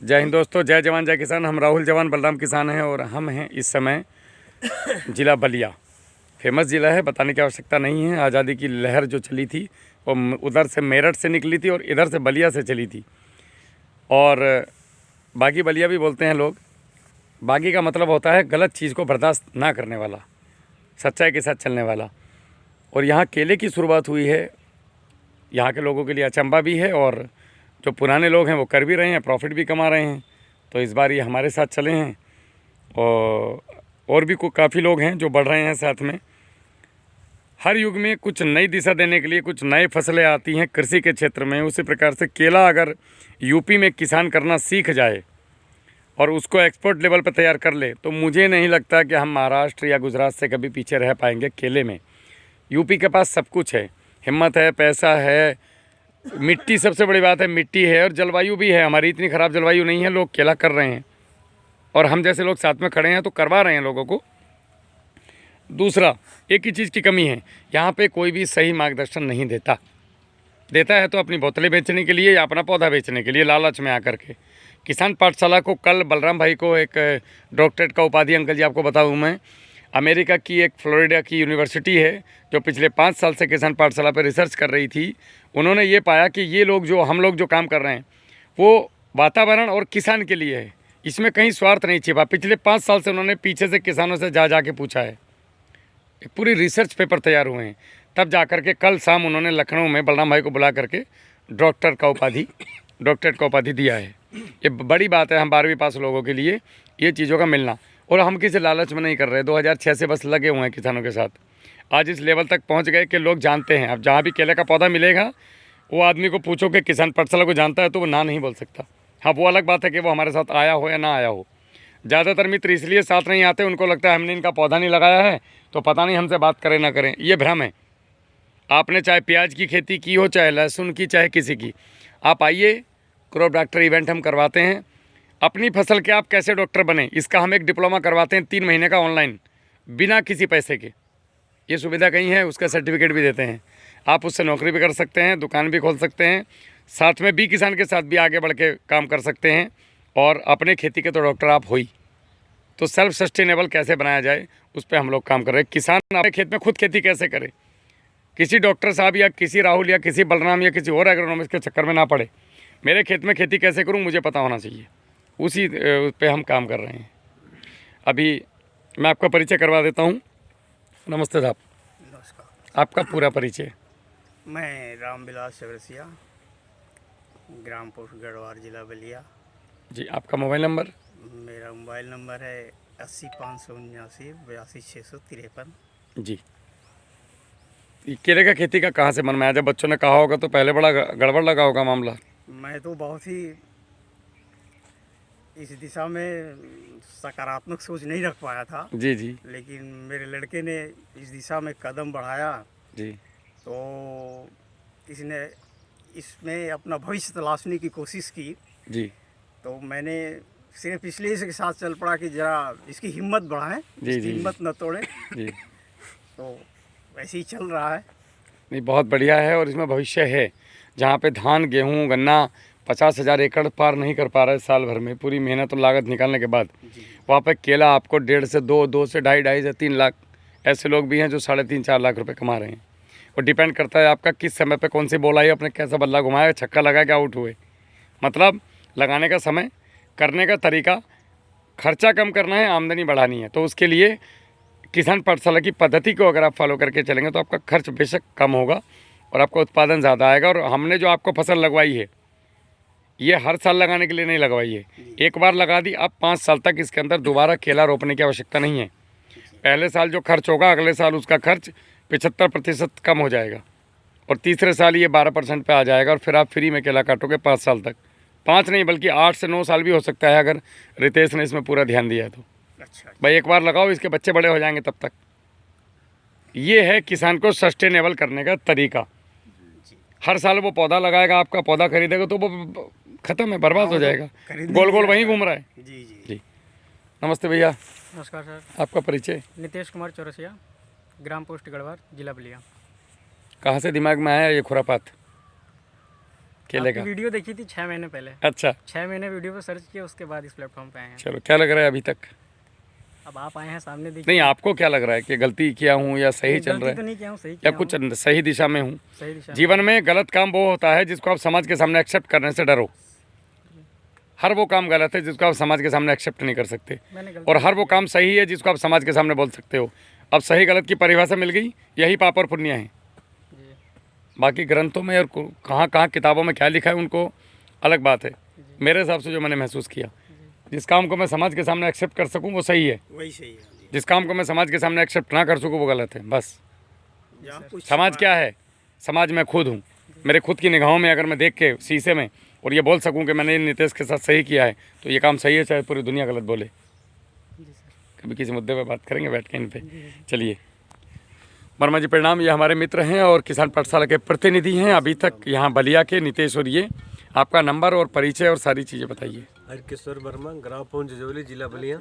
जय हिंद दोस्तों, जय जवान जय किसान। हम राहुल जवान बलराम किसान हैं और हम हैं इस समय ज़िला बलिया। फेमस ज़िला है, बताने की आवश्यकता नहीं है। आज़ादी की लहर जो चली थी वो उधर से मेरठ से निकली थी और इधर से बलिया से चली थी। और बागी बलिया भी बोलते हैं लोग। बागी का मतलब होता है गलत चीज़ को बर्दाश्त ना करने वाला, सच्चाई के साथ चलने वाला। और यहाँ केले की शुरुआत हुई है। यहाँ के लोगों के लिए अचंभा भी है और जो पुराने लोग हैं वो कर भी रहे हैं, प्रॉफिट भी कमा रहे हैं। तो इस बार ये हमारे साथ चले हैं और भी काफ़ी लोग हैं जो बढ़ रहे हैं साथ में। हर युग में कुछ नई दिशा देने के लिए कुछ नए फसलें आती हैं कृषि के क्षेत्र में। उसी प्रकार से केला अगर यूपी में किसान करना सीख जाए और उसको एक्सपोर्ट लेवल पर तैयार कर ले तो मुझे नहीं लगता कि हम महाराष्ट्र या गुजरात से कभी पीछे रह पाएंगे केले में। यूपी के पास सब कुछ है, हिम्मत है, पैसा है, मिट्टी सबसे बड़ी बात है, मिट्टी है और जलवायु भी है। हमारी इतनी ख़राब जलवायु नहीं है, लोग केला कर रहे हैं और हम जैसे लोग साथ में खड़े हैं तो करवा रहे हैं लोगों को। दूसरा, एक ही चीज़ की कमी है, यहाँ पे कोई भी सही मार्गदर्शन नहीं देता है तो अपनी बोतलें बेचने के लिए या अपना पौधा बेचने के लिए लालच में आकर के। किसान पाठशाला को कल बलराम भाई को एक डॉक्टरेट का उपाधि, अंकल जी आपको बताऊँ मैं, अमेरिका की एक फ्लोरिडा की यूनिवर्सिटी है जो पिछले 5 साल से किसान पाठशाला पर रिसर्च कर रही थी। उन्होंने ये पाया कि ये लोग हम लोग जो काम कर रहे हैं वो वातावरण और किसान के लिए है, इसमें कहीं स्वार्थ नहीं छिपा। पिछले 5 साल से उन्होंने पीछे से किसानों से जा के पूछा है, एक पूरी रिसर्च पेपर तैयार हुए हैं। तब जा कर के कल शाम उन्होंने लखनऊ में बलराम भाई को बुला करके डॉक्टरेट का उपाधि दिया है। ये बड़ी बात है हम 12वीं पास लोगों के लिए, ये चीज़ों का मिलना। और हम किसी लालच में नहीं कर रहे, 2006 से बस लगे हुए हैं किसानों के साथ। आज इस लेवल तक पहुंच गए कि लोग जानते हैं। अब जहाँ भी केले का पौधा मिलेगा वो आदमी को पूछो कि किसान पाठशाला को जानता है तो वो ना नहीं बोल सकता। हाँ, वो अलग बात है कि वो हमारे साथ आया हो या ना आया हो। ज़्यादातर मित्र इसलिए साथ नहीं आते, उनको लगता है हमने इनका पौधा नहीं लगाया है तो पता नहीं हमसे बात करें ना करें। ये भ्रम है। आपने चाहे प्याज की खेती की हो, चाहे लहसुन की, चाहे किसी की, आप आइए, क्रॉप डॉक्टर इवेंट हम करवाते हैं। अपनी फसल के आप कैसे डॉक्टर बने, इसका हम एक डिप्लोमा करवाते हैं 3 महीने का ऑनलाइन, बिना किसी पैसे के। ये सुविधा कहीं है, उसका सर्टिफिकेट भी देते हैं। आप उससे नौकरी भी कर सकते हैं, दुकान भी खोल सकते हैं, साथ में भी किसान के साथ भी आगे बढ़ के काम कर सकते हैं। और अपने खेती के तो डॉक्टर आप हो ही। तो सेल्फ सस्टेनेबल कैसे बनाया जाए उस पर हम लोग काम कर रहे हैं। किसान अपने खेत में खुद खेती कैसे करे, किसी डॉक्टर साहब या किसी राहुल या किसी बलराम या किसी और एग्रोनॉमिस्ट के चक्कर में ना पड़े। मेरे खेत में खेती कैसे करूँ मुझे पता होना चाहिए, उसी पे हम काम कर रहे हैं। अभी मैं आपका परिचय करवा देता हूँ। नमस्ते साहब। नमस्कार। आपका पूरा परिचय। मैं रामविलास चौरसिया, ग्राम पोस्ट गढ़वार, जिला बलिया। जी, आपका मोबाइल नंबर? मेरा मोबाइल नंबर है 80 579 82 653। जी। ये केले का खेती का कहाँ से मन में आया? जब बच्चों ने कहा होगा तो पहले बड़ा गड़बड़ लगा होगा मामला। मैं तो बहुत ही इस दिशा में सकारात्मक सोच नहीं रख पाया था। जी जी। लेकिन मेरे लड़के ने इस दिशा में कदम बढ़ाया जी। तो इसने इसमें अपना भविष्य तलाशने की कोशिश की। जी तो मैंने सिर्फ इसलिए इसके साथ चल पड़ा कि जरा इसकी हिम्मत बढ़ाएं, इसकी हिम्मत न तोड़ें। जी। तो वैसे ही चल रहा है। नहीं, बहुत बढ़िया है और इसमें भविष्य है। जहाँ पे धान, गेहूँ, गन्ना 50,000 एकड़ पार नहीं कर पा रहा है साल भर में, पूरी मेहनत और लागत निकालने के बाद, वहाँ पे केला आपको 1.5 से 2 से 2.5 से 3 लाख, ऐसे लोग भी हैं जो 3.5-4 लाख रुपए कमा रहे हैं। और डिपेंड करता है आपका किस समय पे कौन सी बॉल आई, आपने कैसा बल्ला घुमाया, छक्का लगा के आउट हुए। मतलब लगाने का समय, करने का तरीका, खर्चा कम करना है, आमदनी बढ़ानी है। तो उसके लिए किसान पाठशाला की पद्धति को अगर आप फॉलो करके चलेंगे तो आपका खर्च बेशक कम होगा और आपका उत्पादन ज़्यादा आएगा। और हमने जो आपको फसल लगवाई है ये हर साल लगाने के लिए नहीं लगवाई है, एक बार लगा दी, अब 5 साल तक इसके अंदर दोबारा केला रोपने की आवश्यकता नहीं है। पहले साल जो खर्च होगा अगले साल उसका खर्च 75% कम हो जाएगा और तीसरे साल ये 12% पे आ जाएगा और फिर आप फ्री में केला काटोगे 5 साल तक। 5 नहीं बल्कि 8 से 9 साल भी हो सकता है अगर रितेश ने इसमें पूरा ध्यान दिया है तो। अच्छा भाई एक बार लगाओ, इसके बच्चे बड़े हो जाएंगे तब तक। ये है किसान को सस्टेनेबल करने का तरीका। हर साल वो पौधा लगाएगा, आपका पौधा खरीदेगा तो वो ख़त्म है, बर्बाद हो जाएगा, गोल गोल वहीं घूम रहा है। जी जी जी। नमस्ते भैया। नमस्कार सर। आपका परिचय? नितेश कुमार चौरसिया, ग्राम पोस्ट गढ़वार, जिला बलिया। कहाँ से दिमाग में आया ये खुरापात? केले आपकी का? वीडियो देखी थी 6 महीने पहले। अच्छा, 6 महीने वीडियो पे सर्च किया, उसके बाद इस प्लेटफॉर्म पे आए हैं। चलो, क्या लग रहा है अभी तक? अब आप आए हैं सामने, देखिए। नहीं, आपको क्या लग रहा है कि गलती किया हूँ या सही चल रहा गलती है तो नहीं किया हूँ, सही या किया कुछ हूँ, सही दिशा में हूँ? सही दिशा में। जीवन में गलत काम वो होता है जिसको आप समाज के सामने एक्सेप्ट करने से डरो। हर वो काम गलत है जिसको आप समाज के सामने एक्सेप्ट नहीं कर सकते, मैंने गलती और हर वो काम सही है जिसको आप समाज के सामने बोल सकते हो। अब सही गलत की परिभाषा मिल गई, यही पाप और पुण्य है। जी, बाकी ग्रंथों में और कहाँ कहाँ किताबों में क्या लिखा है उनको अलग बात है। मेरे हिसाब से जो मैंने महसूस किया, जिस काम को मैं समाज के सामने एक्सेप्ट कर सकूँ वो सही है, वही सही है जी। जिस काम को मैं समाज के सामने एक्सेप्ट ना कर सकूँ वो गलत है। बस जहाँ कुछ समाज क्या है? समाज मैं खुद हूँ। मेरे खुद की निगाहों में अगर मैं देख के शीशे में और ये बोल सकूँ कि मैंने नितेश के साथ सही किया है, तो ये काम सही है, चाहे पूरी दुनिया गलत बोले। जी सर। कभी किसी मुद्दे पे बात करेंगे बैठ के इन पे। चलिए, वर्मा जी प्रणाम। ये हमारे मित्र हैं और किसान पाठशाला के प्रतिनिधि हैं अभी तक यहाँ बलिया के, नितेश। और ये आपका नंबर और परिचय और सारी चीज़ें बताइए। हरकिशोर वर्मा, ग्राम पहुंच जजौली, जिला बलिया,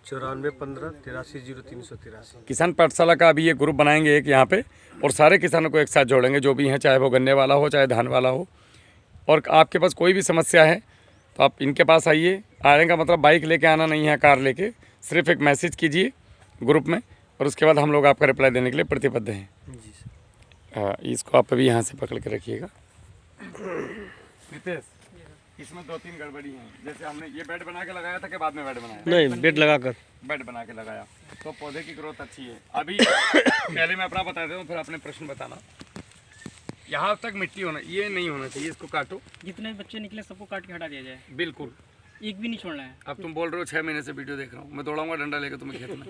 9415 830383। किसान पाठशाला का अभी ये ग्रुप बनाएंगे एक यहाँ पे, और सारे किसानों को एक साथ जोड़ेंगे जो भी हैं, चाहे वो गन्ने वाला हो चाहे धान वाला हो। और आपके पास कोई भी समस्या है तो आप इनके पास आइए। आने का मतलब बाइक लेके आना नहीं है, कार लेके, सिर्फ एक मैसेज कीजिए ग्रुप में, और उसके बाद हम लोग आपका रिप्लाई देने के लिए प्रतिबद्ध हैं। जी सर। हाँ, इसको आप अभी यहाँ से पकड़ के रखिएगा। नितेश, इसमें 2-3 गड़बड़ी हैं। जैसे हमने ये बेड बना के लगाया था कि बाद में बेड बनाया? नहीं, बेड लगाकर बेड बना के लगाया, तो पौधे की ग्रोथ अच्छी है। अभी पहले मैं अपना बता देता हूँ, फिर अपने प्रश्न बताना। यहाँ तक मिट्टी होना, ये नहीं होना चाहिए, इसको काटो। जितने बच्चे निकले सबको काट के हटा दिया जाए, बिल्कुल। एक भी नहीं छोड़ना है। अब तुम बोल रहे हो 6 महीने से वीडियो देख रहा हूँ, मैं दौड़ाऊंगा डंडा लेकर तुम्हें खेत में।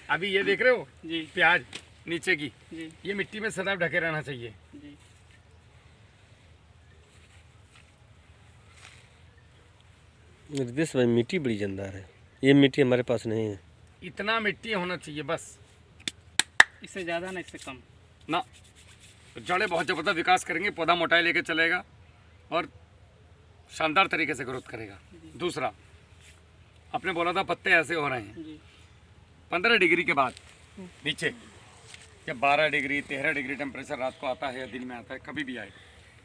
अभी ये देख रहे हो जी, प्याज नीचे की, जी, ये मिट्टी में सदैव ढके रहना चाहिए। जी। निर्देश भाई, मिट्टी बड़ी जानदार है, ये मिट्टी हमारे पास नहीं है। इतना मिट्टी होना चाहिए बस, इससे ज़्यादा ना इससे कम। ना। जड़ें बहुत ज़बरदस्त विकास करेंगे, पौधा मोटाई लेके चलेगा और शानदार तरीके से ग्रोथ करेगा। दूसरा, आपने बोला था पत्ते ऐसे हो रहे हैं, जी, 15 डिग्री के बाद नीचे, जब 12 डिग्री 13 डिग्री टेम्परेचर रात को आता है या दिन में आता है, कभी भी आए,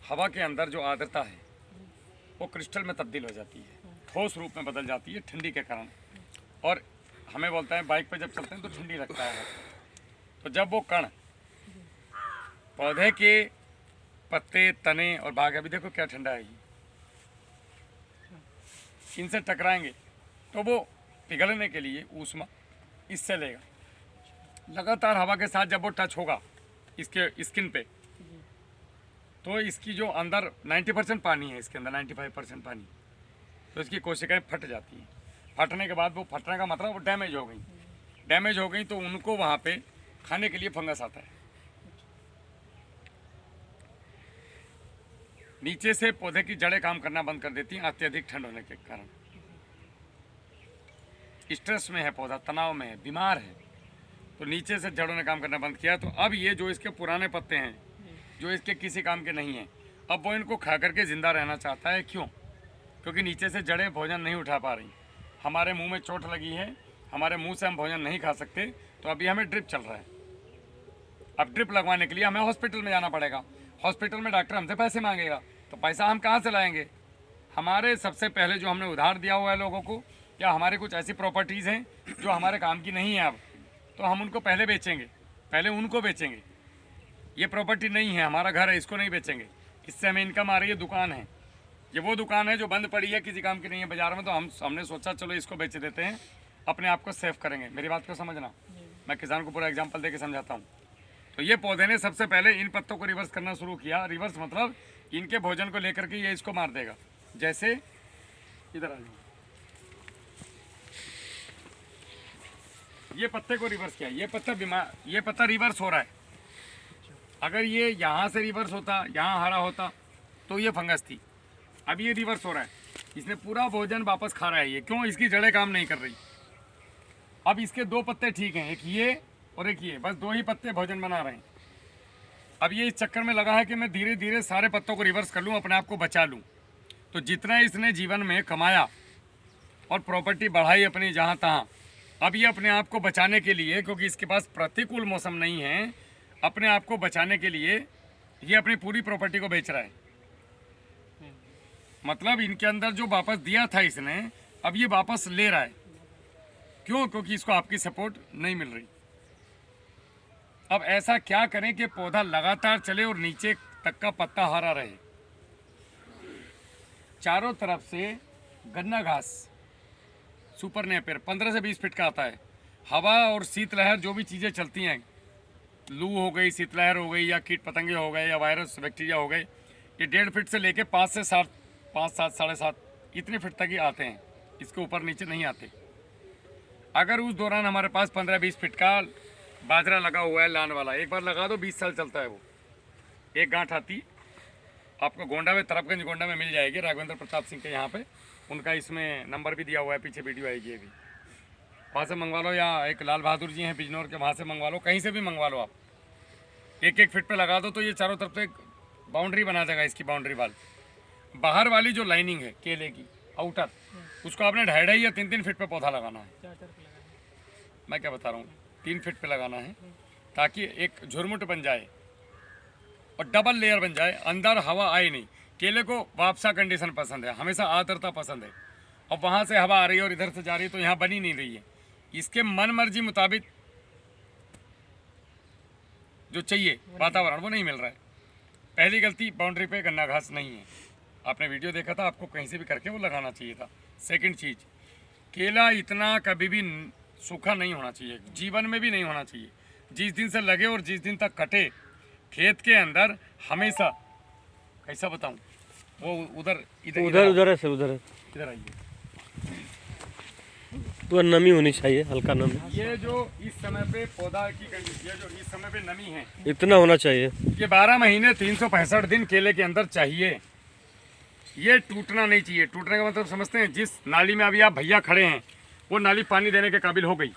हवा के अंदर जो आर्द्रता है वो क्रिस्टल में तब्दील हो जाती है, ठोस रूप में बदल जाती है ठंडी के कारण। और हमें बोलते हैं बाइक पे जब चलते हैं तो ठंडी लगता है, तो जब वो कण पौधे के पत्ते, तने और बाग, अभी देखो क्या ठंडा है ये, इनसे टकराएंगे तो वो पिघलने के लिए ऊष्मा इससे लेगा। लगातार हवा के साथ जब वो टच होगा इसके स्किन पे, तो इसकी जो अंदर 90% पानी है, इसके अंदर 95% पानी, तो इसकी कोशिकाएं फट जाती हैं। फटने के बाद वो, फटने का मतलब वो डैमेज हो गई, डैमेज हो गई तो उनको वहाँ पे खाने के लिए फंगस आता है। नीचे से पौधे की जड़ें काम करना बंद कर देती हैं अत्यधिक ठंड होने के कारण। स्ट्रेस में है पौधा, तनाव में है, बीमार है, तो नीचे से जड़ों ने काम करना बंद किया। तो अब ये जो इसके पुराने पत्ते हैं, जो इसके किसी काम के नहीं हैं, अब वो इनको खा करके ज़िंदा रहना चाहता है। क्यों? क्योंकि नीचे से जड़ें भोजन नहीं उठा पा रही। हमारे मुंह में चोट लगी है, हमारे मुंह से हम भोजन नहीं खा सकते, तो अभी हमें ड्रिप चल रहा है। अब ड्रिप लगवाने के लिए हमें हॉस्पिटल में जाना पड़ेगा। हॉस्पिटल में डॉक्टर हमसे पैसे मांगेगा, तो पैसा हम कहाँ से लाएंगे? हमारे सबसे पहले जो हमने उधार दिया हुआ है लोगों को, क्या हमारे कुछ ऐसी प्रॉपर्टीज़ हैं जो हमारे काम की नहीं है अब, तो हम उनको पहले बेचेंगे, पहले उनको बेचेंगे। ये प्रॉपर्टी नहीं है, हमारा घर है, इसको नहीं बेचेंगे, इससे हमें इनकम आ रही है। दुकान है, ये वो दुकान है जो बंद पड़ी है, किसी काम की नहीं है बाज़ार में, तो हमने सोचा चलो इसको बेच देते हैं, अपने आप को सेव करेंगे। मेरी बात को समझना, मैं किसान को पूरा एग्जाम्पल दे के समझाता हूँ। तो ये पौधे ने सबसे पहले इन पत्तों को रिवर्स करना शुरू किया। रिवर्स मतलब इनके भोजन को लेकर के ये इसको मार देगा। जैसे इधर आ जाओ, ये पत्ते को रिवर्स किया, ये पत्ता बीमार, ये पत्ता रिवर्स हो रहा है। अगर ये यहाँ से रिवर्स होता, यहाँ हरा होता, तो ये फंगस थी। अब ये रिवर्स हो रहा है, इसने पूरा भोजन वापस खा रहा है ये। क्यों? इसकी जड़ें काम नहीं कर रही। अब इसके 2 पत्ते ठीक हैं, एक ये और एक ये, बस 2 ही पत्ते भोजन बना रहे हैं। अब ये इस चक्कर में लगा है कि मैं धीरे धीरे सारे पत्तों को रिवर्स कर लूँ, अपने आप को बचा लूँ। तो जितना इसने जीवन में कमाया और प्रॉपर्टी बढ़ाई अपनी जहाँ तहाँ, अब ये अपने आप को बचाने के लिए, क्योंकि इसके पास प्रतिकूल मौसम नहीं है, अपने आप को बचाने के लिए ये अपनी पूरी प्रॉपर्टी को बेच रहा है। मतलब इनके अंदर जो वापस दिया था इसने, अब ये वापस ले रहा है। क्यों? क्योंकि इसको आपकी सपोर्ट नहीं मिल रही। अब ऐसा क्या करें कि पौधा लगातार चले और नीचे तक का पत्ता हरा रहे। चारों तरफ से गन्ना घास सुपर नेपियर 15 से 20 फीट का आता है। हवा और शीतलहर जो भी चीज़ें चलती हैं, लू हो गई, शीतलहर हो गई, या कीट पतंगे हो गए, या वायरस बैक्टीरिया हो गए, ये 1.5 फीट से लेके 5 से 7, 5, 7, 7.5 इतने फीट तक ही आते हैं। इसके ऊपर नीचे नहीं आते। अगर उस दौरान हमारे पास 15-20 फीट का बाजरा लगा हुआ है लान वाला, एक बार लगा दो 20 साल चलता है वो। एक गांठ आती आपको गोंडा में, तरफगंज गोंडा में मिल जाएगी, राघवेंद्र प्रताप सिंह के यहाँ पे। उनका इसमें नंबर भी दिया हुआ है, पीछे वीडियो आएगी अभी। वहाँ से मंगवा लो, या एक लाल बहादुर जी हैं बिजनौर के, वहाँ से मंगवा लो, कहीं से भी मंगवा लो आप। 1-1 फीट पे लगा दो तो ये चारों तरफ से बाउंड्री बना देगा। इसकी बाउंड्री वाल बाहर वाली जो लाइनिंग है केले की आउटर, उसको आपने 2.5 या 3-3 फीट पे पौधा लगाना है। मैं क्या बता रहा हूँ, 3 फीट पे लगाना है, ताकि एक झुरमुट बन जाए और डबल लेयर बन जाए, अंदर हवा आए नहीं। केले को वापसा कंडीशन पसंद है, हमेशा आर्द्रता पसंद है। और वहाँ से हवा आ रही है और इधर से जा रही है, तो यहाँ बनी नहीं रही है। इसके मन मर्जी मुताबिक जो चाहिए वातावरण वो नहीं मिल रहा है। पहली गलती, बाउंड्री पे गन्ना घास नहीं है। आपने वीडियो देखा था, आपको कहीं से भी करके वो लगाना चाहिए था। सेकंड चीज़, केला इतना कभी भी सूखा नहीं होना चाहिए, जीवन में भी नहीं होना चाहिए। जिस दिन से लगे और जिस दिन तक कटे, खेत के अंदर हमेशा, कैसा बताऊं, वो उधर उधर है सर, उधर है। इधर आइए। तो नमी होनी चाहिए, हल्का नमी। ये जो इस समय पे पौधा की कंडीशन, ये जो इस समय पे नमी है, इतना होना चाहिए। ये 12 महीने 365 दिन केले के अंदर चाहिए। ये टूटना नहीं चाहिए। टूटने का मतलब समझते हैं, जिस नाली में अभी आप भैया खड़े हैं, वो नाली पानी देने के काबिल हो गई।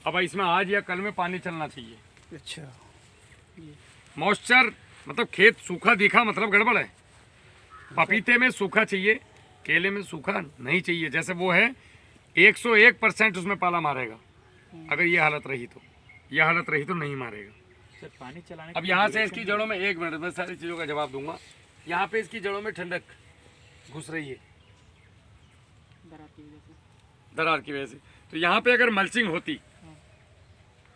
अब इसमें आज या कल में पानी चलना चाहिए। अच्छा, मॉइस्चर मतलब खेत सूखा दिखा मतलब गड़बड़ है। पपीते में सूखा चाहिए, केले में सूखा नहीं चाहिए। जैसे वो है 101% उसमें पाला मारेगा। अगर ये हालत रही तो, यह हालत रही तो नहीं मारेगा। सर पानी चलाने अब यहाँ से इसकी जड़ों में, 1 मिनट में सारी चीज़ों का जवाब दूंगा। यहाँ पे इसकी जड़ों में ठंडक घुस रही है दरार की वजह से। तो यहाँ पे अगर मल्चिंग होती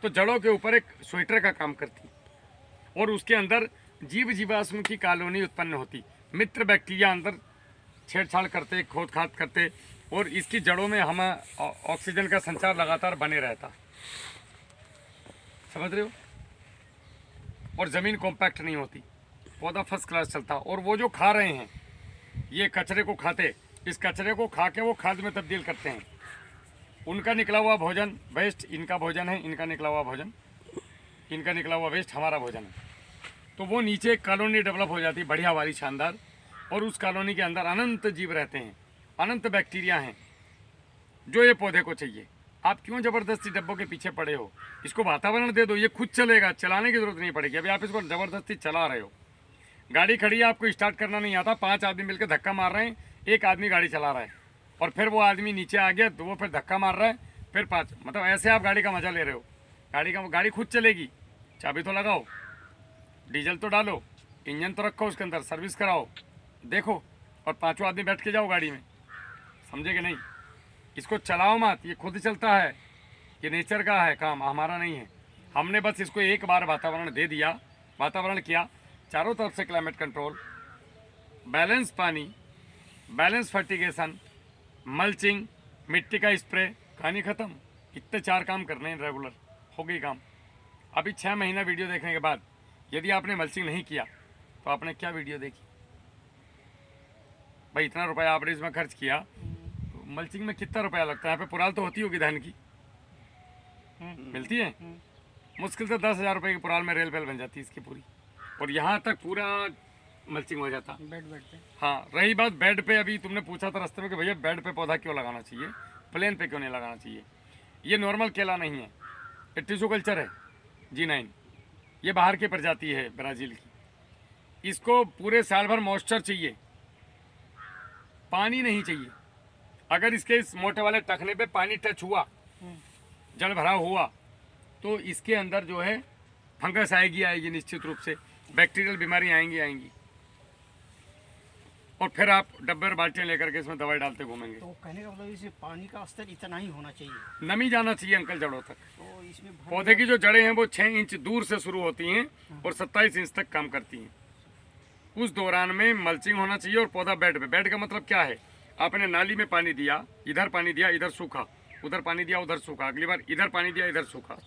तो जड़ों के ऊपर एक स्वेटर का काम करती, और उसके अंदर जीव जीवाश्म की कॉलोनी उत्पन्न होती। मित्र बैक्टीरिया अंदर छेड़छाड़ करते, खोद खाद करते, और इसकी जड़ों में हम ऑक्सीजन का संचार लगातार बने रहता। समझ रहे हो? और ज़मीन कॉम्पैक्ट नहीं होती, पौधा फर्स्ट क्लास चलता। और वो जो खा रहे हैं, ये कचरे को खाते, इस कचरे को खा के वो खाद में तब्दील करते हैं। उनका निकला हुआ भोजन वेस्ट इनका भोजन है, इनका निकला हुआ भोजन, इनका निकला हुआ वेस्ट हमारा भोजन है। तो वो नीचे एक कॉलोनी डेवलप हो जाती, बढ़िया वाली, शानदार। और उस कॉलोनी के अंदर अनंत जीव रहते हैं, अनंत बैक्टीरिया हैं, जो ये पौधे को चाहिए। आप क्यों ज़बरदस्ती डब्बों के पीछे पड़े हो? इसको वातावरण दे दो, ये खुद चलेगा, चलाने की ज़रूरत नहीं पड़ेगी। अभी आप इसको ज़बरदस्ती चला रहे हो। गाड़ी खड़ी है, आपको स्टार्ट करना नहीं आता, 5 आदमी मिलकर धक्का मार रहे हैं, एक आदमी गाड़ी चला रहा है, और फिर वो आदमी नीचे आ गया तो वो फिर धक्का मार रहा है, फिर 5, मतलब ऐसे आप गाड़ी का मज़ा ले रहे हो। गाड़ी खुद चलेगी, चाबी तो लगाओ, डीजल तो डालो, इंजन तो रखो उसके अंदर, सर्विस कराओ, देखो, और 5वां आदमी बैठ के जाओ गाड़ी में। समझे कि नहीं? इसको चलाओ मत, ये खुद चलता है, ये नेचर का है काम, हमारा नहीं है। हमने बस इसको एक बार वातावरण दे दिया, वातावरण किया, चारों तरफ से क्लाइमेट कंट्रोल, बैलेंस पानी, बैलेंस फर्टिगेशन, मल्चिंग, मिट्टी का स्प्रे, कहानी ख़त्म। इतने 4 काम करने हैं रेगुलर, हो गई काम। अभी 6 महीना वीडियो देखने के बाद यदि आपने मल्चिंग नहीं किया तो आपने क्या वीडियो देखी भाई? इतना रुपया आपने इसमें खर्च किया, तो मल्चिंग में कितना रुपया लगता है? यहाँ पे पुराल तो होती होगी धान की, मिलती है मुश्किल से 10,000 रुपये की पुराल में रेल वेल बन जाती है इसकी पूरी, और यहाँ तक पूरा मल्चिंग हो जाता। बेड पे। हाँ, रही बात बेड पे, अभी तुमने पूछा था रास्ते में कि भैया बेड पे पौधा क्यों लगाना चाहिए, प्लेन पे क्यों नहीं लगाना चाहिए? ये नॉर्मल केला नहीं है, ये टिश्यू कल्चर है, G9। ये बाहर की प्रजाति है, ब्राज़ील की। इसको पूरे साल भर मॉइस्चर चाहिए, पानी नहीं चाहिए। अगर इसके इस मोटे वाले टखने पे पानी टच हुआ, जल भरा हुआ, तो इसके अंदर जो है फंगस आएगी निश्चित रूप से। बैक्टीरियल बीमारी आएंगी आएंगी। और फिर आप डब्बे और बाल्टियाँ लेकर के इसमें दवाई डालते घूमेंगे। तो कहने का मतलब इसे पानी का स्तर इतना ही होना चाहिए। नमी जाना चाहिए अंकल जड़ों तक। तो इसमें पौधे की जो जड़ें हैं वो 6 इंच दूर से शुरू होती हैं और 27 इंच तक काम करती हैं। उस दौरान में मल्चिंग होना चाहिए और पौधा बेड पे। बेड का मतलब क्या है, आपने नाली में पानी दिया, इधर पानी दिया, इधर सूखा, उधर पानी दिया, उधर सूखा, अगली बार इधर पानी दिया, इधर सूखा।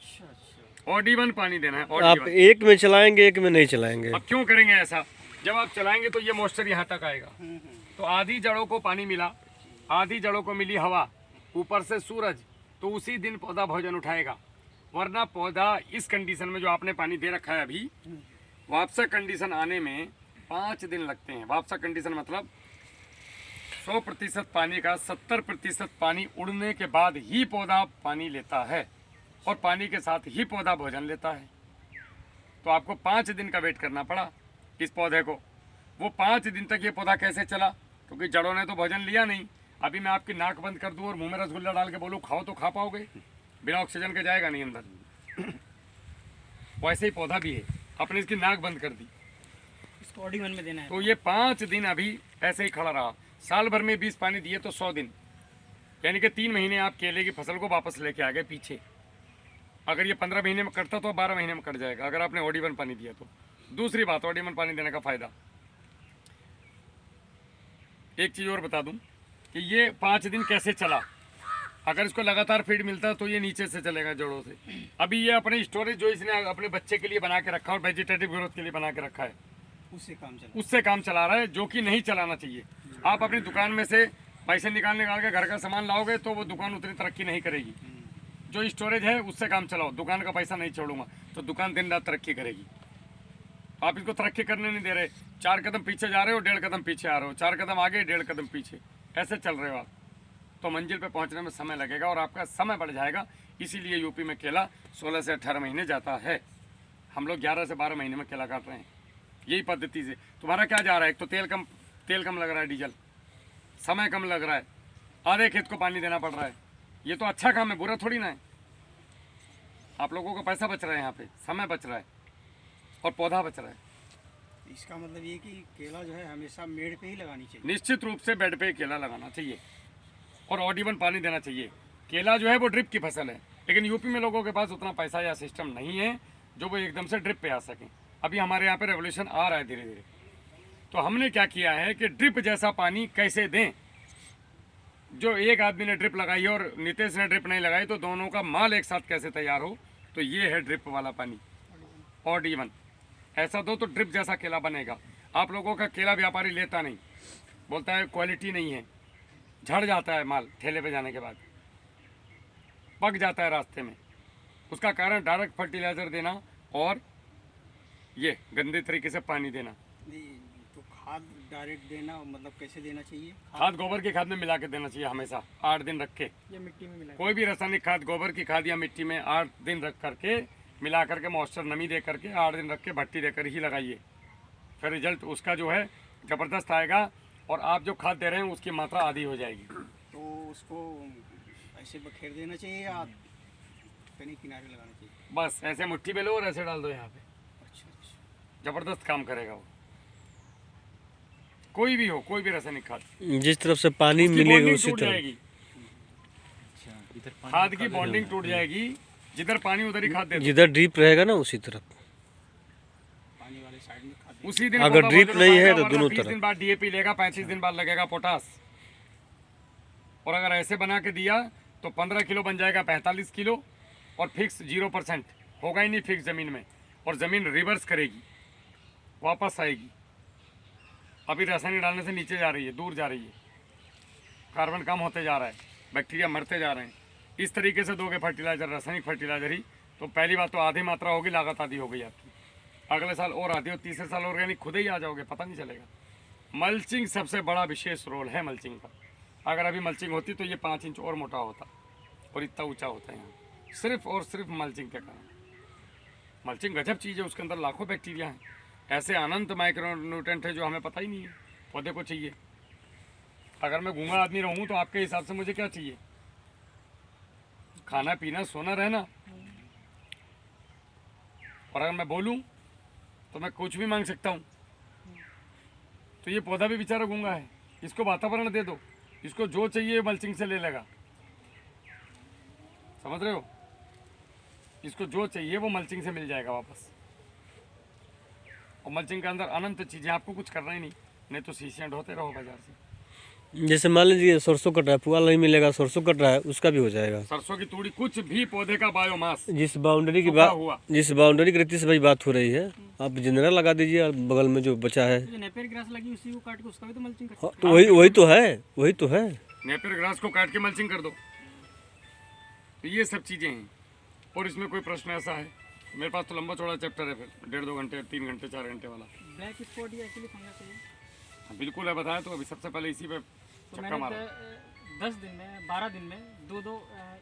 ऑड इवन पानी देना है, ऑड आप इवन। एक में चलाएंगे, एक में नहीं चलाएंगे। अब क्यों करेंगे ऐसा, जब आप चलाएंगे तो ये मॉइस्चर यहाँ तक आएगा। तो आधी जड़ों को पानी मिला, आधी जड़ों को मिली हवा, ऊपर से सूरज, तो उसी दिन पौधा भोजन उठाएगा। वरना पौधा इस कंडीशन में जो आपने पानी दे रखा है अभी, वापसा कंडीशन आने में 5 दिन लगते हैं। वापसा कंडीशन मतलब 100% पानी का 70% पानी उड़ने के बाद ही पौधा पानी लेता है और पानी के साथ ही पौधा भोजन लेता है। तो आपको 5 दिन का वेट करना पड़ा इस पौधे को। वो 5 दिन तक ये पौधा कैसे चला, क्योंकि जड़ों ने तो भोजन लिया नहीं। अभी मैं आपकी नाक बंद कर दूं और मुंह में रसगुल्ला डाल के बोलूं खाओ तो खा पाओगे, बिना ऑक्सीजन के जाएगा नहीं अंदर। वैसे ही पौधा भी है, आपने इसकी नाक बंद कर दी इसको ऑड इवन में देना है। तो ये 5 दिन अभी ऐसे ही खड़ा रहा। साल भर में 20 पानी दिए तो 100 दिन, यानी कि 3 महीने आप केले की फसल को वापस लेके आ गए पीछे। अगर ये 15 महीने में कटता तो 12 महीने में कट जाएगा अगर आपने ऑड इवन पानी दिया तो। दूसरी बात, ऑड इवन पानी देने का फायदा, एक चीज़ और बता दूं कि ये 5 दिन कैसे चला। अगर इसको लगातार फीड मिलता है तो ये नीचे से चलेगा जड़ों से। अभी ये अपने स्टोरेज जो इसने अपने बच्चे के लिए बना के रखा और वेजिटेटिव ग्रोथ के लिए बना के रखा है, उससे काम चला रहा है, जो कि नहीं चलाना चाहिए। आप अपनी दुकान में से पैसे निकाल के घर का सामान लाओगे तो वो दुकान उतनी तरक्की नहीं करेगी। जो स्टोरेज है उससे काम चलाओ, दुकान का पैसा नहीं छोड़ूंगा तो दुकान दिन रात तरक्की करेगी। आप इसको तरक्की करने नहीं दे रहे, 4 कदम पीछे जा रहे हो, 1.5 कदम पीछे आ रहे हो, 4 कदम आगे 1.5 कदम पीछे, ऐसे चल रहे हो आप, तो मंजिल पे पहुंचने में समय लगेगा और आपका समय बढ़ जाएगा। इसीलिए यूपी में केला 16 से 18 महीने जाता है। हम लोग 11 से 12 महीने में केला काट रहे हैं यही पद्धति से। तुम्हारा क्या जा रहा है, एक तो तेल कम लग रहा है, डीजल, समय कम लग रहा है, आधे खेत को पानी देना पड़ रहा है। ये तो अच्छा काम है, बुरा थोड़ी ना है। आप लोगों का पैसा बच रहा है, यहाँ पे समय बच रहा है और पौधा बच रहा है। इसका मतलब ये कि केला जो है हमेशा मेड़ पे ही लगानी चाहिए। निश्चित रूप से बेड पे केला लगाना चाहिए और ऑड इवन पानी देना चाहिए। केला जो है वो ड्रिप की फसल है, लेकिन यूपी में लोगों के पास उतना पैसा या सिस्टम नहीं है जो वो एकदम से ड्रिप पे आ सकें। अभी हमारे यहाँ पे रेवोल्यूशन आ रहा है धीरे धीरे। तो हमने क्या किया है कि ड्रिप जैसा पानी कैसे दें। जो एक आदमी ने ड्रिप लगाई है और नितेश ने ड्रिप नहीं लगाई, तो दोनों का माल एक साथ कैसे तैयार हो, तो ये है ड्रिप वाला पानी, ऑड इवन। ऐसा दो तो ड्रिप जैसा केला बनेगा। आप लोगों का केला व्यापारी लेता नहीं, बोलता है क्वालिटी नहीं है, झड़ जाता है माल ठेले पे जाने के बाद, पक जाता है रास्ते में। उसका कारण डायरेक्ट फर्टिलाइज़र देना और ये गंदे तरीके से पानी देना। तो खाद डायरेक्ट देना मतलब कैसे देना चाहिए? खाद गोबर की खाद में मिला के देना चाहिए हमेशा, 8 दिन रख के। ये मिट्टी में मिला कोई भी रासायनिक खाद गोबर की खाद या मिट्टी में 8 दिन रख करके मिला करके मॉइस्चर नमी दे करके 8 दिन रख के भट्टी देकर ही लगाइए। फिर रिजल्ट उसका जो है ज़बरदस्त आएगा और आप जो खाद दे रहे हैं उसकी मात्रा आधी हो जाएगी। तो उसको ऐसे बखेर देना चाहिए या कहीं किनारे लगाना चाहिए? बस ऐसे मुट्ठी में लो और ऐसे डाल दो यहाँ पे, अच्छा अच्छा। ज़बरदस्त काम करेगा वो। कोई भी हो, कोई भी रासायनिक खाद, जिस तरफ से पानी उसकी मिलेगा बॉन्डिंग उसी टूट तरफ। जाएगी। खाद की बॉन्डिंग टूट जाएगी, जिधर पानी उधर ही खाद दे दो। जिधर ड्रिप रहेगा ना उसी तरफ। पानी वाले साइड में खाद उसी दिन अगर पौधा ड्रिप भोजन नहीं है उठाएगा, तो दोनों वरना 20 दिन तरफ। बाद डीएपी लेगा, 35 दिन बाद लगेगा पोटास। और अगर ऐसे बना के दिया तो 15 किलो बन जाएगा 45 किलो और फिक्स 0% होगा ही नहीं फिक्स ज़मीन में, और ज़मीन रिवर्स करेगी, वापस आएगी। अभी रासायनिक डालने से नीचे जा रही है, दूर जा रही है, कार्बन कम होते जा रहा है, बैक्टीरिया मरते जा रहे हैं। इस तरीके से दोगे फर्टिलाइज़र, रासायनिक फर्टिलाइज़र ही, तो पहली बात तो आधी मात्रा होगी, लागत आधी हो गई आपकी। अगले साल और आधी और तीसरे साल ऑर्गेनिक खुद ही आ जाओगे, पता नहीं चलेगा। मल्चिंग सबसे बड़ा विशेष रोल है मल्चिंग का। अगर अभी मल्चिंग होती तो ये 5 इंच और मोटा होता और इतना ऊंचा होता है यहाँ, सिर्फ और सिर्फ मल्चिंग के कारण। मल्चिंग गजब चीज़ है, उसके अंदर लाखों बैक्टीरिया हैं, ऐसे अनंत माइक्रो न्यूट्रेंट है जो हमें पता ही नहीं है पौधे को चाहिए। अगर मैं गूंगा आदमी रहूँ तो आपके हिसाब से मुझे क्या चाहिए? खाना पीना सोना रहना। और अगर मैं बोलूँ तो मैं कुछ भी मांग सकता हूँ। तो ये पौधा भी बेचारा गूंगा है, इसको वातावरण दे दो, इसको जो चाहिए मल्चिंग से ले लेगा, समझ रहे हो? इसको जो चाहिए वो मल्चिंग से मिल जाएगा वापस। और मल्चिंग के अंदर अनंत चीज़ें, आपको कुछ करना ही नहीं, नहीं तो शीशियाँ ढोते रहो बाजार से। जैसे मान लीजिए सरसों कट रहा है, पुआल नहीं मिलेगा, सरसों कट रहा है, उसका भी हो जाएगा। सरसों की तूड़ी, कुछ भी पौधे का बायोमास जिस बाउंड्री की सूखा बात, हुआ। जिस बाउंड्री की रीति से भाई बात हो रही है, आप जनरल लगा दीजिए और बगल में जो बचा है। जो नेपियर ग्रास लगी उसी को काट के उसका भी तो मल्चिंग कर हाँ, सकते तो वही तो है, वही तो है। नेपियर ग्रास को काट के मल्चिंग कर दो। तो ये सब चीज़ें हैं। और इसमें कोई प्रश्न ऐसा है, मेरे पास तो लंबा चौड़ा चैप्टर है, फिर 1.5-2 घंटे, 3 घंटे, 4 घंटे वाला। हैं। ब्लैक स्पॉट ये एक्चुअली फंगस है। हाँ, बिल्कुल है, बताया तो अभी सबसे पहले इसी पे तो चक्का मैंने मारा। 10 दिन में 12 दिन में दो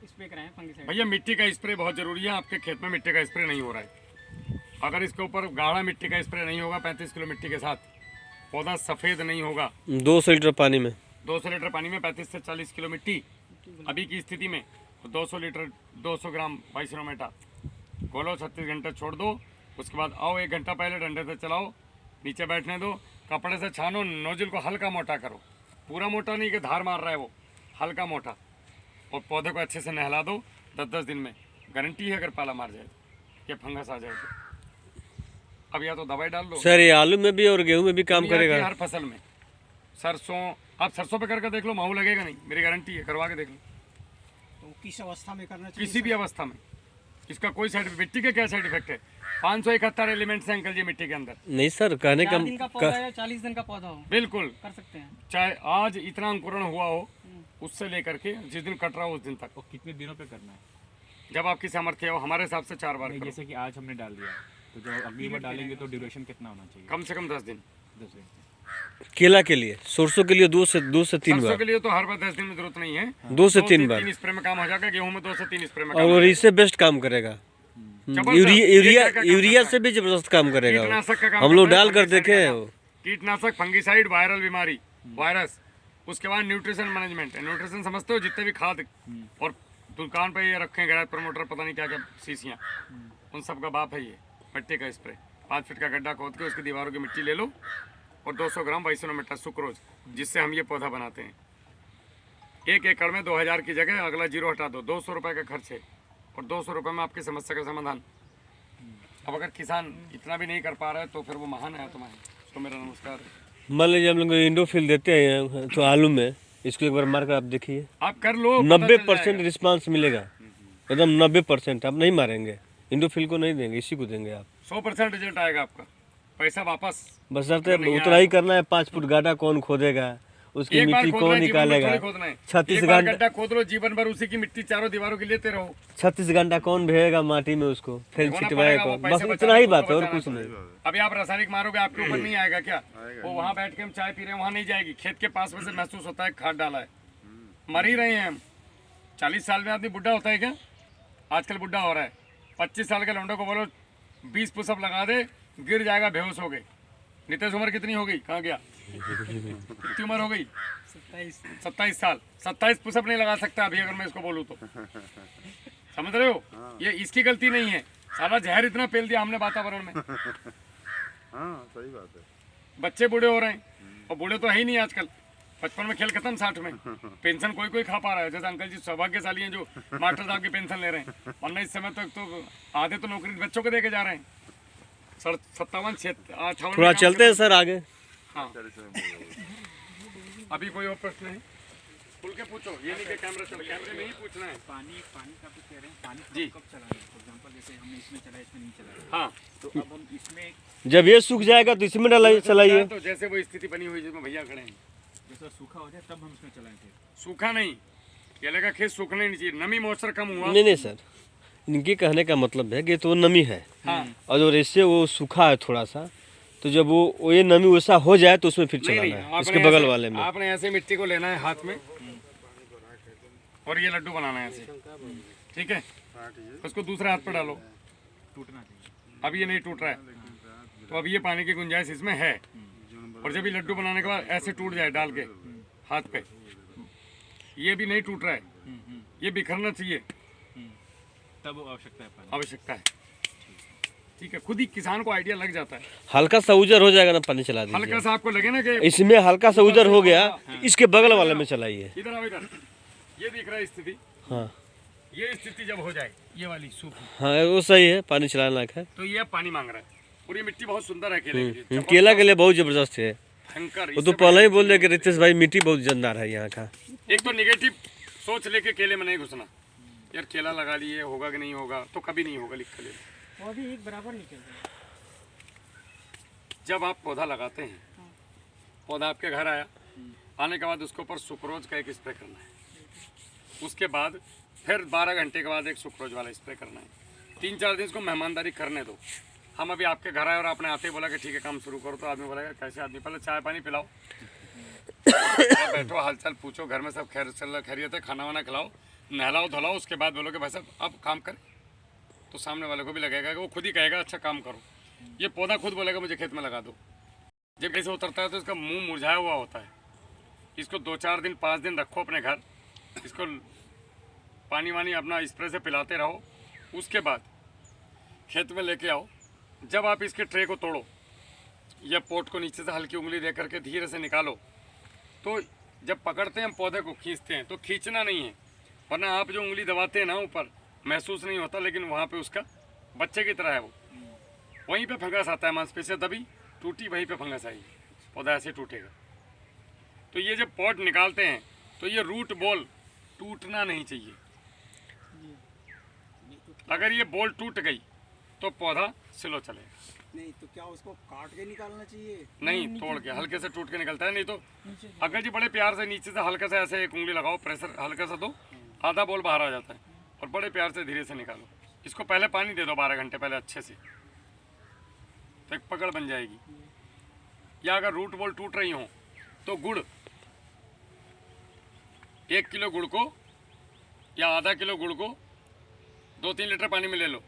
स्प्रे कराए हैं फंगिसाइड। भैया मिट्टी का स्प्रे बहुत जरूरी है। आपके खेत में मिट्टी का स्प्रे नहीं हो रहा है, अगर इसके ऊपर गाढ़ा मिट्टी का स्प्रे नहीं होगा 35 किलो मिट्टी के साथ, पौधा सफ़ेद नहीं होगा। 200 लीटर पानी में 200 लीटर पानी में 35 से 40 किलो मिट्टी अभी की स्थिति में, 200 लीटर 200 ग्राम बाइसिनोमेटा घोलो, 36 घंटे छोड़ दो। उसके बाद आओ 1 घंटा पहले डंडे से चलाओ, नीचे बैठने दो, कपड़े से छानो, नोजल को हल्का मोटा करो, पूरा मोटा नहीं कि धार मार रहा है वो, हल्का मोटा, और पौधे को अच्छे से नहला दो। 10-10 दिन में गारंटी है, अगर पाला मार जाए तो, या फंगस आ जाए तो। अब या तो दवाई डाल दो। सर, ये आलू में भी और गेहूं में भी काम दुनिया की करेगा। हर फसल में, सरसों, आप सरसों पे करके देख लो, माहू लगेगा नहीं, मेरी गारंटी है, करवा के देख लो। तो किस अवस्था में करना चाहिए? किसी भी अवस्था में इसका कोई साइड, मिट्टी के क्या साइड इफेक्ट है? 571 एलिमेंट्स हैं अंकल जी मिट्टी के अंदर। नहीं सर, कहने 4 दिन का पौधा का है, 40 दिन का पौधा हो, बिल्कुल, कर सकते हैं। चाहे आज इतना अंकुरण हुआ हो, उससे लेकर के जिस दिन कट रहा हो उस दिन तक। और कितने दिनों पे करना है? जब आपकी सामर्थ्य हो, हमारे हिसाब से 4 बार नहीं, करो। जैसे कि आज हमने डाल दिया, तो जब अगली बार डालेंगे तो ड्यूरेशन कितना होना चाहिए? कम से कम 10 दिन। 10 दिन। केला के लिए, सरसों के लिए 2 से 3 सरसों बार, के लिए तो हर बार 10 दिन में जरूरत नहीं है, 2 से 3 बार, 3 स्प्रे में काम हो जाएगा। गेहूं में 2 से 3 स्प्रे में काम और हो जाएगा। इससे बेस्ट काम करेगा। जबरदस्त। यूरिया ये यूरिया क्या काम यूरिया करता से भी जबरदस्त काम करेगा वो। कीटनाशक का काम हम लोग करता है, डाल कर फंगिसाइड देखे का हैं काम। वो। कीटनाशक, फंगिसाइड, वायरल बीमारी, वायरस, उसके बाद न्यूट्रिशन मैनेजमेंट है। न्यूट्रिशन समझते हो? जितने भी खाद और दुकान पे ये रखे हैं गैराज प्रमोटर, पता नहीं क्या क्या शीशियाँ, उन सब का बाप है ये मिट्टी का स्प्रे। 5 फीट का गड्ढा खोद के उसकी दीवारों की मिट्टी ले लो और 200 ग्राम बाइसिनोमेटा सुक्रोज, जिससे हम ये पौधा बनाते हैं। 1 एकड़ में 2000 की जगह अगला जीरो हटा दो, 200 रुपये का खर्च है, और 200 रुपये में आपकी समस्या का समाधान। अब अगर किसान इतना भी नहीं कर पा रहा है तो फिर वो महान है तुम्हारे, उसको मेरा नमस्कार है। मान लीजिए हम लोग इंडोफिल देते हैं तो आलू में, इसको एक बार मार कर आप देखिए, आप कर लो, 90% रिस्पांस मिलेगा, एकदम 90%। आप नहीं मारेंगे, इंडोफिल को नहीं देंगे, इसी को देंगे आप। 100% रिजल्ट आएगा आपका, पैसा वापस। बशर्ते उतना ही करना है। 5 फुट गाढ़ा कौन खोदेगा, उसकी एक बार मिट्टी खोदना कौन है, जीवन भर निकालेगा, थोड़ी खोदना है। 36 एक बार घंटा गड्ढा खोद लो, जीवन भर उसी की मिट्टी चारों दीवारों की लेते रहो। 36 घंटा कौन भेजेगा माटी में उसको, फिर होना छिटवाए पड़ेगा, को, वो पैसे बस बचाना इतना ही है, बात है और बचाना कुछ है। नहीं। अभी आप रासायनिक मारोगे, आपके ऊपर नहीं आएगा क्या? वो वहाँ बैठ के हम चाय पी रहे हैं, वहाँ नहीं जाएगी। खेत के पास में से महसूस होता है खाद डाला है, मर ही रहे हैं हम। 40 साल में आदमी बुढ़ा होता है क्या? आजकल बुढ़ा हो रहा है। 25 साल के लौंडों को बोलो 20 पुशअप लगा दे, गिर जाएगा, बेहोश हो गए। नितेश उम्र कितनी हो गई? कहाँ गया? कितनी उम्र हो गई? 27 साल। 27 पुशअप नहीं लगा सकता अभी, अगर मैं इसको बोलूँ तो। समझ रहे हो? ये इसकी गलती नहीं है, साला जहर इतना पेल दिया हमने वातावरण में। हाँ सही बात है। बच्चे बूढ़े हो रहे हैं, और बूढ़े तो है ही नहीं आजकल। 55 में खेल खत्म, 60 में पेंशन कोई कोई खा पा रहा है। जैसे अंकल जी सौभाग्यशाली हैं जो मास्टर साहब की पेंशन ले रहे हैं, वरना इस समय तक तो आधे तो नौकरी बच्चों को दे के जा रहे हैं। 57, 58। थोड़ा चलते हैं सर आगे। हाँ, अभी कोई और प्रश्न है? खुल के पूछो, ये नहीं कि कैमरा चल, कैमरे में ही पूछना है। पानी का भी कह रहे हैं, पानी जी। कब चलाएंगे? फॉर एग्जांपल जैसे हमने इसमें चलाया, इसमें नहीं चलाया, हाँ, तो अब हम इसमें जब ये सूख जाएगा तो इसमें डालिए, चलाइए। तो जैसे वो स्थिति बनी हुई जिसमें भैया खड़े हैं, जैसा सूखा हो जाए तब हम इसमें चलाएं फिर। सूखा नहीं, केले का खेत सूखना ही नहीं चाहिए। नमी मॉइस्चर कम हुआ, नहीं सर, इनके कहने का मतलब है कि तो नमी है, हाँ, और जो इससे वो सूखा है थोड़ा सा, तो जब वो ये नमी वैसा हो जाए तो उसमें फिर नहीं चलाना नहीं, है, इसके आपने बगल ऐसे- वाले में। आपने ऐसे मिट्टी को लेना है हाथ में, और ये लड्डू बनाना है ऐसे, ठीक है? उसको दूसरे हाथ पर डालो, टूटना चाहिए। अब ये नहीं टूट रहा है, तो अब ये पानी की गुंजाइश इसमें है। और जब ये लड्डू बनाने के बाद ऐसे टूट जाए डाल के हाथ पे, ये भी नहीं टूट रहा है, ये बिखरना चाहिए, तब आवश्यकता है पानी। आवश्यकता है। ठीक है, खुद ही किसान को आइडिया लग जाता है। हल्का सा उजर हो जाएगा ना, पानी चला हल्का दीजिए। सा आपको लगे ना कि इसमें हल्का सा उजर हो गया, इसके बगल वाले में चलाइए। इधर आओ, इधर ये दिख रहा है स्थिति, हाँ ये स्थिति जब हो जाए ये वाली सूखी, हाँ, वो सही है, पानी चलाने लायक है। तो ये अब पानी मांग रहा है। और ये मिट्टी बहुत सुंदर है केले के लिए, केला के लिए बहुत जबरदस्त है। भयंकर। वो तो पहले ही बोल रहे कि रितेश भाई मिट्टी बहुत जानदार है यहाँ का। एक तो निगेटिव सोच लेके केले में नहीं घुसना, यार केला लगा लिए होगा कि नहीं होगा, तो कभी नहीं होगा, लिख कर ले। पौधे एक बराबर निकल रहे। जब आप पौधा लगाते हैं, पौधा आपके घर आया, आने के बाद उसके ऊपर सुक्रोज का एक स्प्रे करना है, उसके बाद फिर 12 घंटे के बाद एक सुक्रोज वाला स्प्रे करना है। 3-4 दिन इसको मेहमानदारी करने दो। हम अभी आपके घर आए और आपने आते ही बोला कि ठीक है काम शुरू करो, तो आदमी बोलेगा कैसे आदमी, पहले चाय पानी पिलाओ, बैठो, हालचाल पूछो, घर में सब खैरियत है, खाना वाना खिलाओ, नहलाओ धुलाओ, उसके बाद बोलो कि भाई साहब अब काम करें, तो सामने वाले को भी लगेगा कि वो खुद ही कहेगा अच्छा काम करो। ये पौधा खुद बोलेगा मुझे खेत में लगा दो। जब कैसे उतरता है तो इसका मुंह मुरझाया हुआ होता है। इसको 2-4 दिन 5 दिन रखो अपने घर, इसको पानी वानी अपना स्प्रे से पिलाते रहो, उसके बाद खेत में लेके आओ। जब आप इसके ट्रे को तोड़ो या पोट को नीचे से हल्की उंगली दे करके धीरे से निकालो, तो जब पकड़ते हैं हम पौधे को खींचते हैं तो खींचना नहीं है, वरना आप जो उंगली दबाते हैं ना ऊपर महसूस नहीं होता, लेकिन वहाँ पे उसका बच्चे की तरह है वो, वहीं पे फंगस आता है, मांसपेशियाँ दबी टूटी वहीं पे फंगस आई, पौधा ऐसे टूटेगा। तो ये जब पॉट निकालते हैं तो ये रूट बॉल टूटना नहीं चाहिए। अगर ये बॉल टूट गई तो पौधा स्लो चलेगा। नहीं तो क्या उसको काट के निकालना चाहिए? नहीं, तोड़ के हल्के से टूट के निकलता है। नहीं तो अगर जी बड़े प्यार से नीचे से हल्का सा ऐसे एक उंगली लगाओ, प्रेशर हल्का सा दो, आधा बॉल बाहर आ जाता है, और बड़े प्यार से धीरे से निकालो। इसको पहले पानी दे दो 12 घंटे पहले अच्छे से, तो एक पकड़ बन जाएगी। या अगर रूट बॉल टूट रही हो तो गुड़, 1 किलो गुड़ को या आधा किलो गुड़ को 2-3 लीटर पानी में ले लो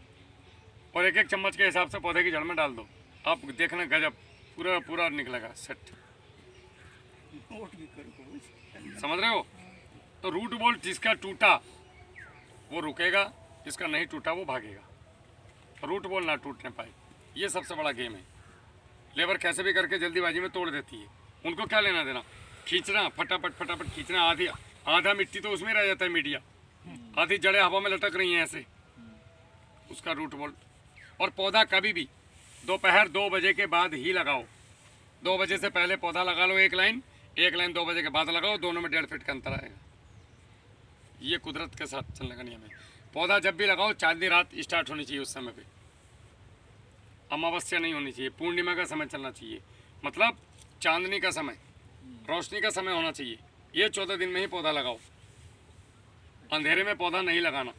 और 1-1 चम्मच के हिसाब से पौधे की जड़ में डाल दो। आप देखना गजब पूरा पूरा निकलेगा सेट। समझ रहे हो? तो रूट बॉल जिसका टूटा वो रुकेगा, जिसका नहीं टूटा वो भागेगा। रूट बॉल ना टूटने पाए, ये सबसे बड़ा गेम है। लेबर कैसे भी करके जल्दीबाजी में तोड़ देती है, उनको क्या लेना देना, खींचना फटाफट फटाफट खींचना, आधा मिट्टी तो उसमें रह जाता है मीडिया, आधी जड़ें हवा में लटक रही हैं ऐसे, उसका रूट बॉल। और पौधा कभी भी दोपहर 2 बजे के बाद ही लगाओ। 2 बजे से पहले पौधा लगा लो एक लाइन 2 बजे के बाद लगाओ, दोनों में 1.5 फीट का अंतर आएगा। ये कुदरत के साथ चलने का नियम है। पौधा जब भी लगाओ चांदनी रात स्टार्ट होनी चाहिए, उस समय पे अमावस्या नहीं होनी चाहिए, पूर्णिमा का समय चलना चाहिए, मतलब चांदनी का समय, रोशनी का समय होना चाहिए। ये 14 दिन में ही पौधा लगाओ, अंधेरे में पौधा नहीं लगाना।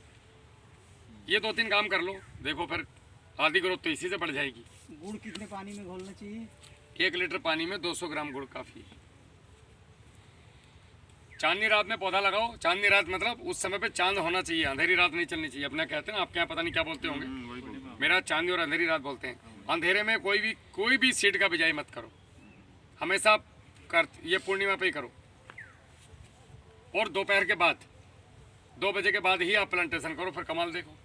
ये 2-3 काम कर लो, देखो फिर आधी ग्रोथ तो इसी से बढ़ जाएगी। गुड़ कितने पानी में घोलना चाहिए? 1 लीटर पानी में 200 ग्राम गुड़ काफ़ी है। चांदनी रात में पौधा लगाओ। चांदनी रात मतलब उस समय पे चांद होना चाहिए, अंधेरी रात नहीं चलनी चाहिए। अपना कहते हैं ना, आपके यहाँ पता नहीं क्या बोलते होंगे, मेरा चांदनी और अंधेरी रात बोलते हैं। अंधेरे में कोई भी सीड का बिजाई मत करो, हमेशा ये पूर्णिमा पे ही करो। और दोपहर के बाद 2 बजे के बाद ही आप प्लांटेशन करो, फिर कमाल देखो।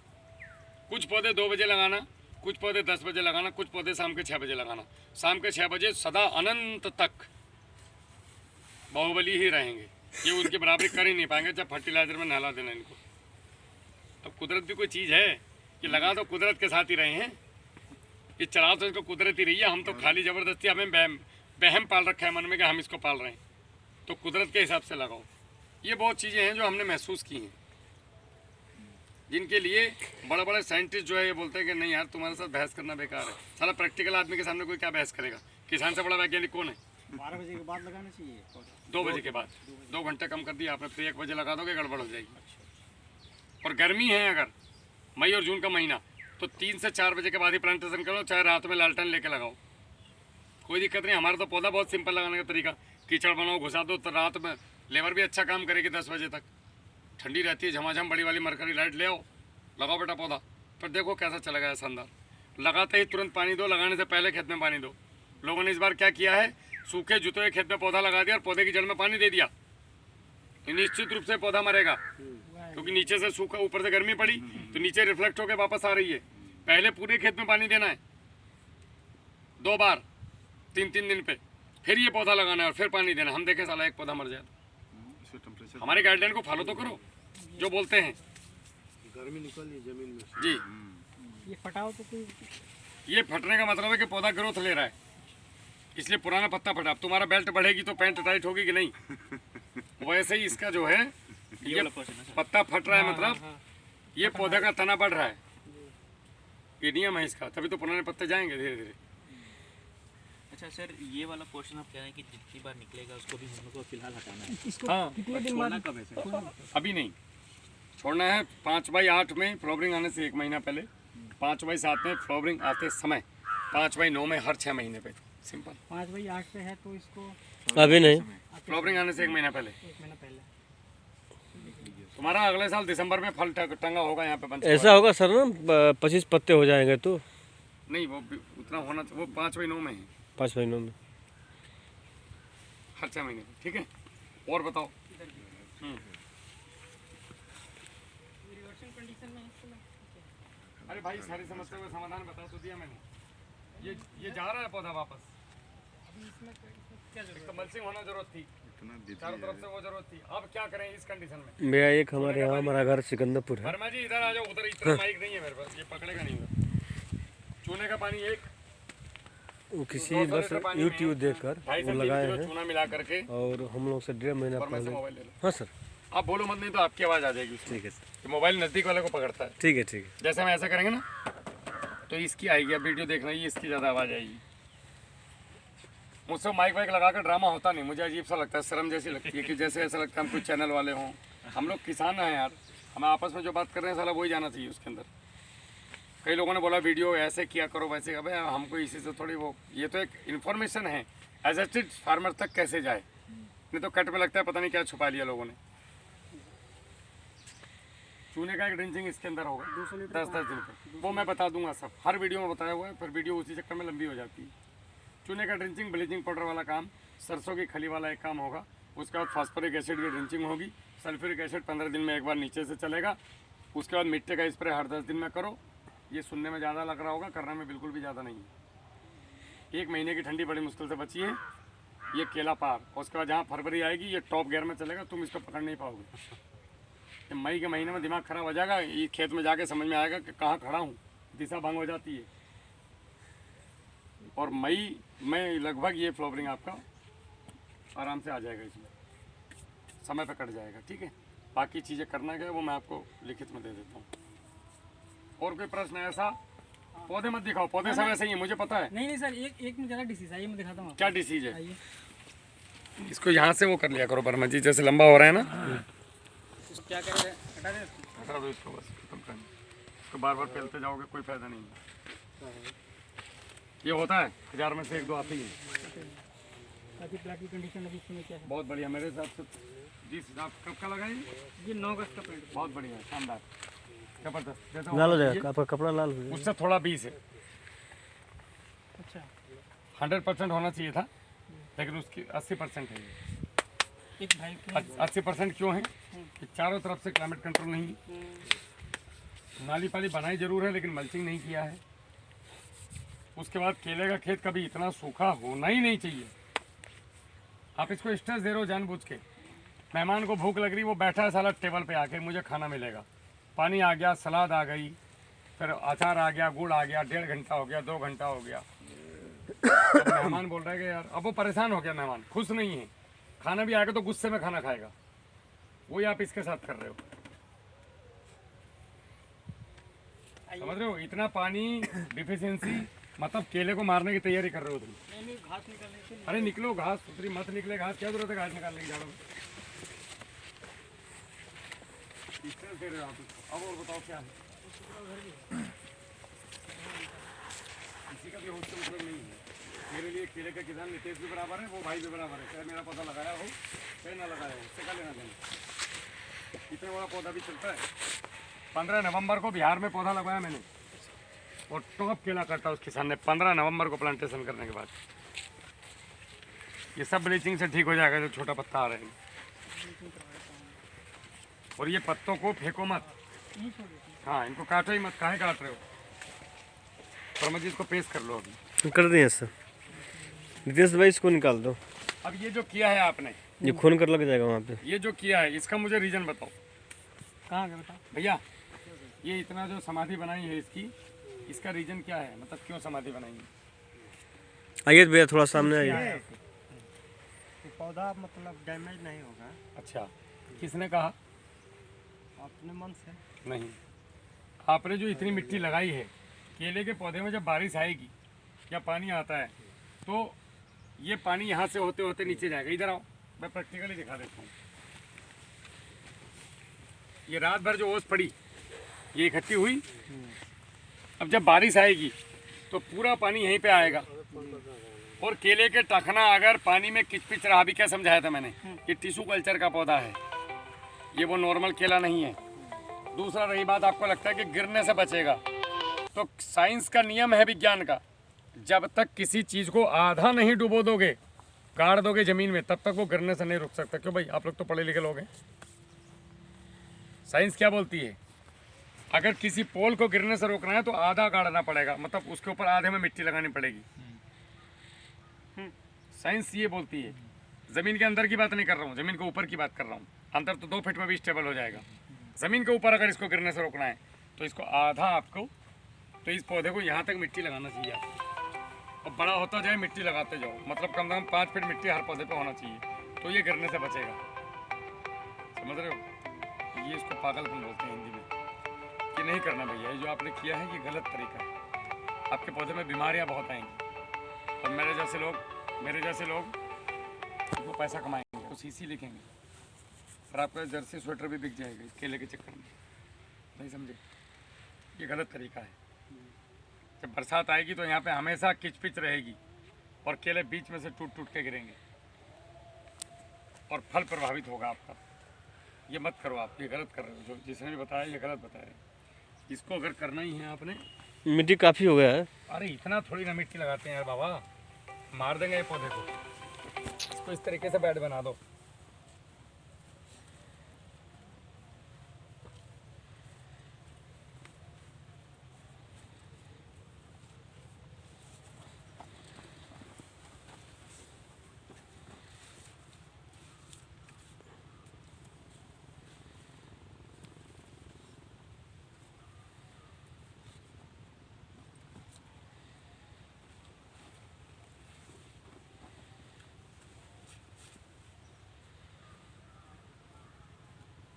कुछ पौधे 2 बजे लगाना, कुछ पौधे 10 बजे लगाना, कुछ पौधे शाम के 6 बजे लगाना। शाम के 6 बजे सदा अनंत तक बाहुबली ही रहेंगे, ये उनकी बराबरी कर ही नहीं पाएंगे जब फर्टिलाइजर में नहला देना इनको। अब कुदरत भी कोई चीज़ है कि लगा तो कुदरत के साथ ही रहे हैं, ये चला तो इसको कुदरत ही रही है। हम तो खाली ज़बरदस्ती हमें बहम पाल रखा है मन में कि हम इसको पाल रहे हैं, तो कुदरत के हिसाब से लगाओ। ये बहुत चीज़ें हैं जो हमने महसूस की हैं, जिनके लिए बड़े बड़े साइंटिस्ट जो है ये बोलते हैं कि नहीं यार तुम्हारे साथ बहस करना बेकार है। साला प्रैक्टिकल आदमी के सामने कोई क्या बहस करेगा? किसान से बड़ा वैज्ञानिक कौन है? 12 बजे के बाद लगाना चाहिए। 2 बजे के बाद, 2 घंटे कम कर दिया आपने, फिर 1 बजे लगा दोगे गड़बड़ हो जाएगी। और गर्मी है अगर मई और जून का महीना, तो 3 से 4 बजे के बाद ही प्लांटेशन करो, चाहे रात में लालटेन लेके लगाओ, कोई दिक्कत नहीं। हमारा तो पौधा बहुत सिंपल लगाने का तरीका, कीचड़ बनाओ, घुसा दो, तो रात में लेबर भी अच्छा काम करेगी। 10 बजे तक ठंडी रहती है, झमाझम बड़ी वाली मरकरी लाइट ले आओ, लगाओ बेटा पौधा, फिर देखो कैसा चला गया शानदार। लगाते ही तुरंत पानी दो, लगाने से पहले खेत में पानी दो। लोगों ने इस बार क्या किया है, सूखे जुते हुए खेत में पौधा लगा दिया और पौधे की जड़ में पानी दे दिया, निश्चित रूप से पौधा मरेगा, क्योंकि नीचे से सूखा, ऊपर से गर्मी पड़ी तो नीचे रिफ्लेक्ट होकर वापस आ रही है, पहले पूरे खेत में पानी देना है 2 बार 3-3 दिन पे, फिर ये पौधा लगाना है और फिर पानी देना। हम देखें साला एक पौधा मर जाए। इससे टेम्परेचर हमारे गाइडलाइन को फॉलो तो करो जो बोलते हैं। गर्मी निकल रही जमीन में से। जी, ये फटाओ तो कोई ये फटने का मतलब है कि पौधा ग्रोथ ले रहा है, इसलिए पुराना पत्ता फटा। अब तुम्हारा बेल्ट बढ़ेगी तो पैंट टाइट होगी कि नहीं, वैसे ही इसका जो है ये पत्ता फट रहा है, मतलब ये पौधे का तना बढ़ रहा है, ये नियम है इसका, तभी तो पुराने पत्ते जाएंगे धीरे धीरे। अच्छा सर, ये वाला पोर्शन आप कह रहे हैं कि जितनी बार निकलेगा उसको भी हम लोग को फिलहाल हटाना है। इसको हाँ, कितने दिन छोड़ना बाद कब है सर? अभी नहीं छोड़ना है। 5/8 में फ्लावरिंग आने से 1 महीना पहले, 5/7 में फ्लावरिंग आते समय, 5/9 में हर 6 महीने पे। सिंपल। 5/8 पे है तो इसको अभी नहीं, फ्लावरिंग आने से 1 महीना पहले। 1 महीना पहले। तुम्हारा अगले साल दिसंबर में फल टंगा होगा यहाँ पे बंच। ऐसा होगा सर ना 25 पत्ते हो जाएंगे तो नहीं, वो उतना होना चाहिए, वो 5/9 में है, 5 महीनों में। हर 6 महीने पे। ठीक है, और बताओ। अरे भाई, सारी समस्या का समाधान बता तो दिया मैंने। ये जा रहा है पौधा वापस। इसका मल्चिंग होना जरूरत थी, इतना दीदी चारों तरफ से वो जरूरत थी। अब क्या करें इस कंडीशन में? भैया एक हमारे यहाँ, हमारा घर सिकंदरपुर है। वर्मा जी इधर आ जाओ, उधर इतना माइक नहीं है मेरे पास, ये पकड़ेगा नहीं उधर। चूने का पानी एक, वो किसी बस यूट्यूब देखकर 2.5 वो से 3 लगाए किलो हैं चूना मिला करके। और हम लोग से 1.5 महीना और मैं से पहले। मोबाइल ले लो। हाँ सर, आप बोलो मत, नहीं तो आपकी आवाज़ आ जाएगी उसमें। ठीक है सर, ये मोबाइल नज़दीक वाले को पकड़ता है। ठीक है, ठीक है। जैसे हम ऐसा करेंगे ना तो इसकी आएगी। अब वीडियो देखना, ये इसकी ज़्यादा आवाज़ आएगी। मुझसे माइक वाइक लगा कर ड्रामा होता नहीं, मुझे अजीब सा लगता है, शर्म जैसी लगती है कि जैसे ऐसा लगता है हम कुछ चैनल वाले हों। हम लोग किसान हैं यार, हमें आपस में जो बात कर रहे हैं साला वही जाना चाहिए उसके अंदर। कई लोगों ने बोला वीडियो ऐसे किया करो वैसे, अबे हमको इसी से थोड़ी वो, ये तो एक इन्फॉर्मेशन है, एज फार्मर तक कैसे जाए। नहीं तो कट में लगता है पता नहीं क्या छुपा लिया लोगों ने। चूने का एक ड्रिंचिंग इसके अंदर होगा 10-10 दिन पे, वो मैं बता दूंगा सब, हर वीडियो में बताया हुआ है, फिर वीडियो उसी चक्कर में लंबी हो जाती है। चूने का ड्रिंचिंग, ब्लीचिंग पाउडर वाला काम, सरसों की खली वाला एक काम होगा। उसके बाद फास्फोरिक एसिड की ड्रिंचिंग होगी। सल्फ्यूरिक एसिड 15 दिन में एक बार नीचे से चलेगा। उसके बाद मिट्टी का स्प्रे हर 10 दिन में करो। ये सुनने में ज़्यादा लग रहा होगा, करने में बिल्कुल भी ज़्यादा नहीं है। 1 महीने की ठंडी बड़ी मुश्किल से बची है। ये केला पार, और उसके बाद जहाँ फरवरी आएगी ये टॉप गियर में चलेगा, तुम इसको पकड़ नहीं पाओगे। ये मई के महीने में दिमाग खराब हो जाएगा, ये खेत में जाके समझ में आएगा कि कहाँ खड़ा हूँ, दिशा भंग हो जाती है। और मई में लगभग ये फ्लावरिंग आपका आराम से आ जाएगा, इसमें समय पे कट जाएगा। ठीक है, बाकी चीज़ें करना क्या है वो मैं आपको लिखित में दे देता हूँ। और कोई प्रश्न है ऐसा? पौधे मत दिखाओ, पौधे सब ऐसे ही हैं, मुझे पता है। नहीं सर, एक में ज़्यादा डिसीज है, ये मैं दिखाता हूँ। क्या डिसीज है? आइए, इसको यहाँ से वो कर लिया करो वर्मा जी, जैसे लंबा हो रहा है ना, क्या करें, हटा दें। हटा दो इसको बस, खत्म कर। इसको बार बार फैलते जाओगे कोई फायदा नहीं है। ये होता है 1000 में से 1-2 आती है। बाकी प्लाट की कंडीशन अभी इसमें क्या है? बहुत बढ़िया मेरे हिसाब से। जी साहब, कब का लगाए? ये 9 अगस्त का पेड़ है। बहुत बढ़िया, शानदार, जबरदस्त। जैसा लाल हो होगा जाएगा, आपका कपड़ा लाल हो जाएगा। उससे थोड़ा 20 है। अच्छा, 100% होना चाहिए था, लेकिन उसकी 80% है। ये एक भाई को 80% क्यों है कि चारों तरफ से क्लाइमेट कंट्रोल नहीं है। नाली पाली बनाई जरूर है लेकिन मल्चिंग नहीं किया है। उसके बाद केले का खेत कभी इतना सूखा होना ही नहीं चाहिए। आप इसको स्ट्रेस दे रहे हो जानबूझ के। मेहमान को भूख लग रही, वो बैठा है साला टेबल पे आके, मुझे खाना मिलेगा। पानी आ गया, सलाद आ गई, फिर अचार आ गया, गुड़ आ गया, 1.5 घंटा हो गया, 2 घंटा हो गया। अब मेहमान बोल रहे हैं कि यार, अब वो परेशान हो गया, मेहमान खुश नहीं है। खाना भी आएगा तो गुस्से में खाना खाएगा। वही आप इसके साथ कर रहे हो, समझ रहे हो? इतना पानी डिफिशियंसी, मतलब केले को मारने की तैयारी कर रहे हो तुम। नहीं घास निकालने के लिए। अरे निकलो, घास उतरी मत निकले। घास क्या जरूरत है घास निकालने की? जाओ स्ट्रेस दे रहे हो आप। अब और बताओ क्या है? किसी का भी होश से मतलब नहीं है। मेरे लिए केले का किसान नितेश भी बराबर है, वो भाई भी बराबर है। चाहे मेरा पौधा लगाया हो चाहे ना लगाया हो, उससे क्या लेना देना। इतना बड़ा पौधा भी चलता है। 15 नवंबर को बिहार में पौधा लगाया मैंने, और टॉप केला काटा उस किसान ने 15 नवंबर को प्लांटेशन करने के बाद। ये सब ब्लीचिंग से ठीक हो जाएगा जो छोटा पत्ता आ रहे हैं। और ये पत्तों को फेंको मत। हाँ, इनको काटो ही मत। काहे काट रहे हो? प्रमोद जी इसको पेश कर लो अभी। कर दिए सर। नितेश भाई इसको निकाल दो। अब ये जो किया है आपने, ये खून कर लग जाएगा वहाँ पे। ये जो किया है इसका मुझे रीज़न बताओ। कहाँ का बता? भैया ये इतना जो समाधि बनाई है इसकी, इसका रीज़न क्या है, मतलब क्यों समाधि बनाई है? आइए भैया थोड़ा सामने आइए। पौधा मतलब डैमेज नहीं होगा अच्छा, किसने कहा? अपने मन से। नहीं, आपने जो इतनी मिट्टी लगाई है केले के पौधे में, जब बारिश आएगी या पानी आता है तो ये पानी यहाँ से होते होते नीचे जाएगा। इधर आओ, मैं प्रैक्टिकली दिखा देता हूँ। ये रात भर जो ओस पड़ी ये इकट्ठी हुई, अब जब बारिश आएगी तो पूरा पानी यहीं पे आएगा। और केले के टखना अगर पानी में किचपिच रहा, भी क्या समझाया था मैंने, ये टिश्यू कल्चर का पौधा है, ये वो नॉर्मल केला नहीं है। दूसरा रही बात, आपको लगता है कि गिरने से बचेगा, तो साइंस का नियम है विज्ञान का, जब तक किसी चीज़ को आधा नहीं डुबो दोगे, गाड़ दोगे ज़मीन में, तब तक वो गिरने से नहीं रुक सकता। क्यों भाई, आप लोग तो पढ़े लिखे लोग हैं। साइंस क्या बोलती है, अगर किसी पोल को गिरने से रोकना है तो आधा गाड़ना पड़ेगा, मतलब उसके ऊपर आधे में मिट्टी लगानी पड़ेगी। साइंस ये बोलती है। ज़मीन के अंदर की बात नहीं कर रहा हूँ, ज़मीन के ऊपर की बात कर रहा हूँ। अंदर तो 2 फीट में भी स्टेबल हो जाएगा। ज़मीन के ऊपर अगर इसको गिरने से रोकना है तो इसको आधा, आपको तो इस पौधे को यहाँ तक मिट्टी लगाना चाहिए आपको, और बड़ा होता जाए मिट्टी लगाते जाओ, मतलब कम से कम 5 फीट मिट्टी हर पौधे पे होना चाहिए, तो ये गिरने से बचेगा। समझ रहे हो? ये इसको पागलपन बोलते हैं हिंदी में। ये नहीं करना भैया, ये जो आपने किया है ये गलत तरीका है। आपके पौधे में बीमारियाँ बहुत आएंगी, और मेरे जैसे लोग वो पैसा कमाएंगे, तो सीसी लिखेंगे, और आपका जर्सी स्वेटर भी बिक जाएगा इस केले के चक्कर में। नहीं समझे? ये गलत तरीका है। जब बरसात आएगी तो यहाँ पे हमेशा किचपिच रहेगी, और केले बीच में से टूट टूट के गिरेंगे, और फल प्रभावित होगा आपका। ये मत करो आप, ये गलत कर रहे हो। जो जिसने भी बताया ये गलत बताया। इसको अगर करना ही है आपने, मिट्टी काफ़ी हो गया है। अरे इतना थोड़ी ना मिट्टी लगाते हैं यार बाबा, मार देंगे ये पौधे को। इसको इस तरीके से बेड बना दो।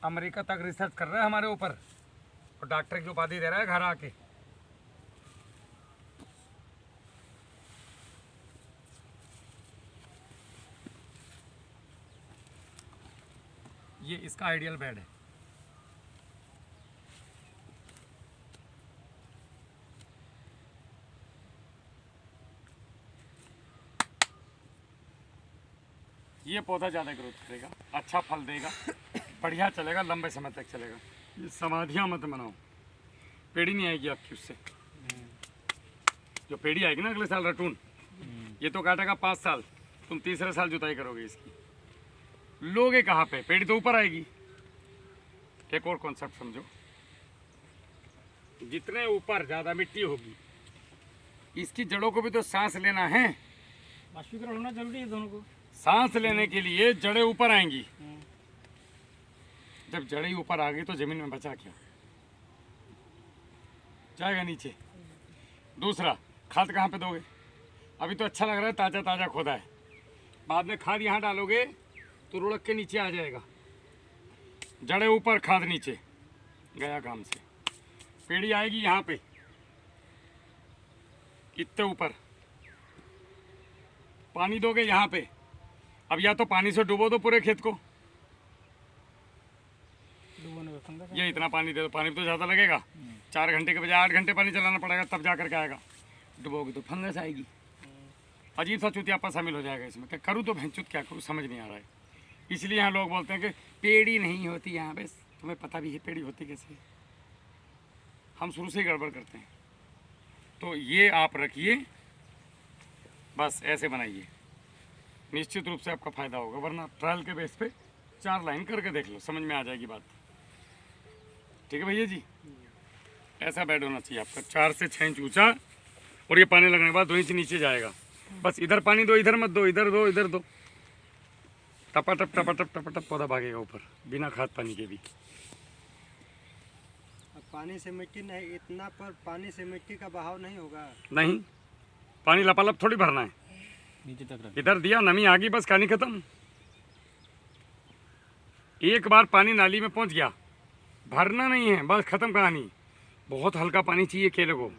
अमेरिका तक रिसर्च कर रहा है हमारे ऊपर, और डॉक्टर की उपाधि दे रहा है घर आके। ये इसका आइडियल बेड है। ये पौधा ज़्यादा ग्रोथ करेगा, अच्छा फल देगा, बढ़िया चलेगा, लंबे समय तक चलेगा। ये समाधियाँ मत बनाओ, पेड़ी नहीं आएगी आपकी उससे। जो पेड़ी आएगी ना अगले साल रटून, ये तो काटेगा 5 साल, तुम तीसरे साल जुताई करोगे इसकी। लोगे कहाँ पे, पेड़ी तो ऊपर आएगी। एक और कॉन्सेप्ट समझो, जितने ऊपर ज़्यादा मिट्टी होगी, इसकी जड़ों को भी तो सांस लेना है। बाष्पीकरण होना जरूरी है दोनों को। सांस लेने के लिए जड़ें ऊपर आएंगी। जब जड़ें ऊपर आ गई तो जमीन में बचा क्या, जाएगा नीचे। दूसरा, खाद कहाँ पे दोगे? अभी तो अच्छा लग रहा है ताज़ा ताज़ा खोदा है, बाद में खाद यहाँ डालोगे तो रुड़क के नीचे आ जाएगा। जड़ें ऊपर, खाद नीचे, गया काम से। पेड़ी आएगी यहाँ पे, इतने ऊपर। पानी दोगे यहाँ पे, अब या तो पानी से डुबो दो पूरे खेत को, डुबोने में फंगस है। ये इतना पानी दे दो, पानी तो ज़्यादा लगेगा, 4 घंटे के बजाय 8 घंटे पानी चलाना पड़ेगा, तब जा करके आएगा। डुबोगे तो फंगस आएगी, अजीब सा चुतियापा शामिल हो जाएगा इसमें। क्या करूँ तो भैंचुत क्या करूँ, समझ नहीं आ रहा है। इसलिए यहाँ लोग बोलते हैं कि पेड़ी नहीं होती यहाँ पे। तुम्हें पता भी है पेड़ी होती कैसे है, हम शुरू से ही गड़बड़ करते हैं। तो ये आप रखिए, बस ऐसे बनाइए, निश्चित रूप से आपका फ़ायदा होगा। वरना ट्रायल के बेस पे 4 लाइन करके देख लो, समझ में आ जाएगी बात। ठीक है भैया जी, ऐसा बेड होना चाहिए आपका, 4 से 6 इंच ऊंचा, और ये पानी लगने के बाद 2 इंच नीचे जाएगा। बस इधर पानी दो, इधर मत दो, इधर दो, इधर दो, टपाटप पौधा भागेगा ऊपर बिना खाद पानी के भी। अब पानी से मिट्टी नहीं, इतना पर पानी से मिट्टी का बहाव नहीं होगा। नहीं, पानी लपालप थोड़ी भरना है, नीचे तक रख। इधर दिया, नमी आ गई, बस कहानी खत्म। एक बार पानी नाली में पहुंच गया, भरना नहीं है, बस खत्म कहानी। बहुत हल्का पानी चाहिए केले को,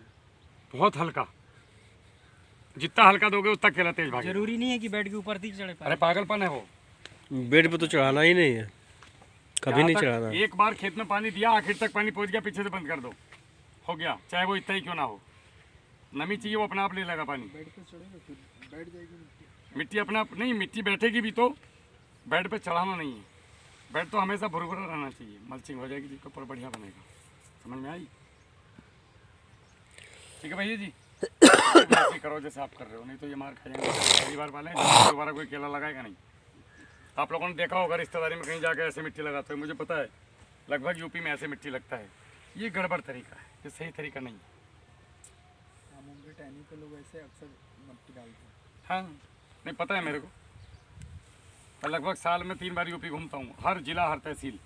बहुत हल्का। जितना हल्का दोगे उतना केला तेज भागेगा। जरूरी नहीं है कि बेड के ऊपर ही चढ़े पाए। अरे पागलपन है वो। बेड पे तो चढ़ाना ही नहीं है, कभी नहीं यहाँ तक चढ़ाना। एक बार खेत में पानी दिया, आखिर तक पानी पहुंच गया, पीछे से बंद कर दो, हो गया, चाहे वो इतना ही क्यों ना हो। नमी चाहिए, वो अपना आप ले लगा पानी। बेड पे चढ़ेगा फिर बैठ जाएगी मिट्टी। मिट्टी अपना आप नहीं, मिट्टी बैठेगी भी तो बेड पे चढ़ाना नहीं है। बेड तो हमेशा भुरभुरा रहना चाहिए, मल्चिंग हो जाएगी जिसके ऊपर बढ़िया बनेगा। समझ में आई? ठीक है भैया जी, ऐसे करो जैसे आप कर रहे हो, नहीं तो ये मार खा जाएंगे। पहली बार वाले हैं, दोबारा कोई केला लगाएगा नहीं। आप लोगों ने देखा होगा रिश्तेदारी में कहीं जाकर ऐसे मिट्टी लगाते हो, मुझे पता है लगभग यूपी में ऐसे मिट्टी लगता है। ये गड़बड़ तरीका है, ये सही तरीका नहीं है। मुंबई टहनी पे लोग ऐसे अक्सर मिट्टी डालते हैं। हाँ, नहीं पता है मेरे को। मैं लगभग साल में 3 बार यूपी घूमता हूँ, हर जिला हर तहसील।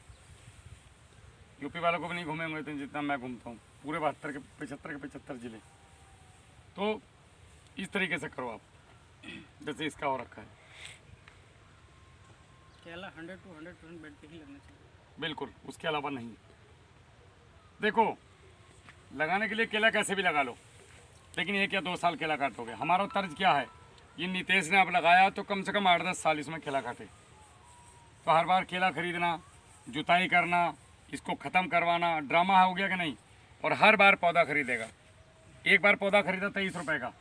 यूपी वालों को भी नहीं घूमे होंगे जितना मैं घूमता हूँ, पूरे 72 के 75 जिले। तो इस तरीके से करो आप, जैसे इसका हो रखा है। केला 100 to 100% बेड पे ही लगना चाहिए। बिल्कुल, उसके अलावा नहीं। देखो, लगाने के लिए केला कैसे भी लगा लो, लेकिन 1 या 2 साल केला काटोगे। हमारा तर्ज क्या है, ये नितेश ने अब लगाया तो कम से कम 8-10 साल इसमें केला काटे। तो हर बार केला खरीदना, जुताई करना, इसको ख़त्म करवाना, ड्रामा हो गया कि नहीं। और हर बार पौधा खरीदेगा। एक बार पौधा खरीदा 23 रुपये का,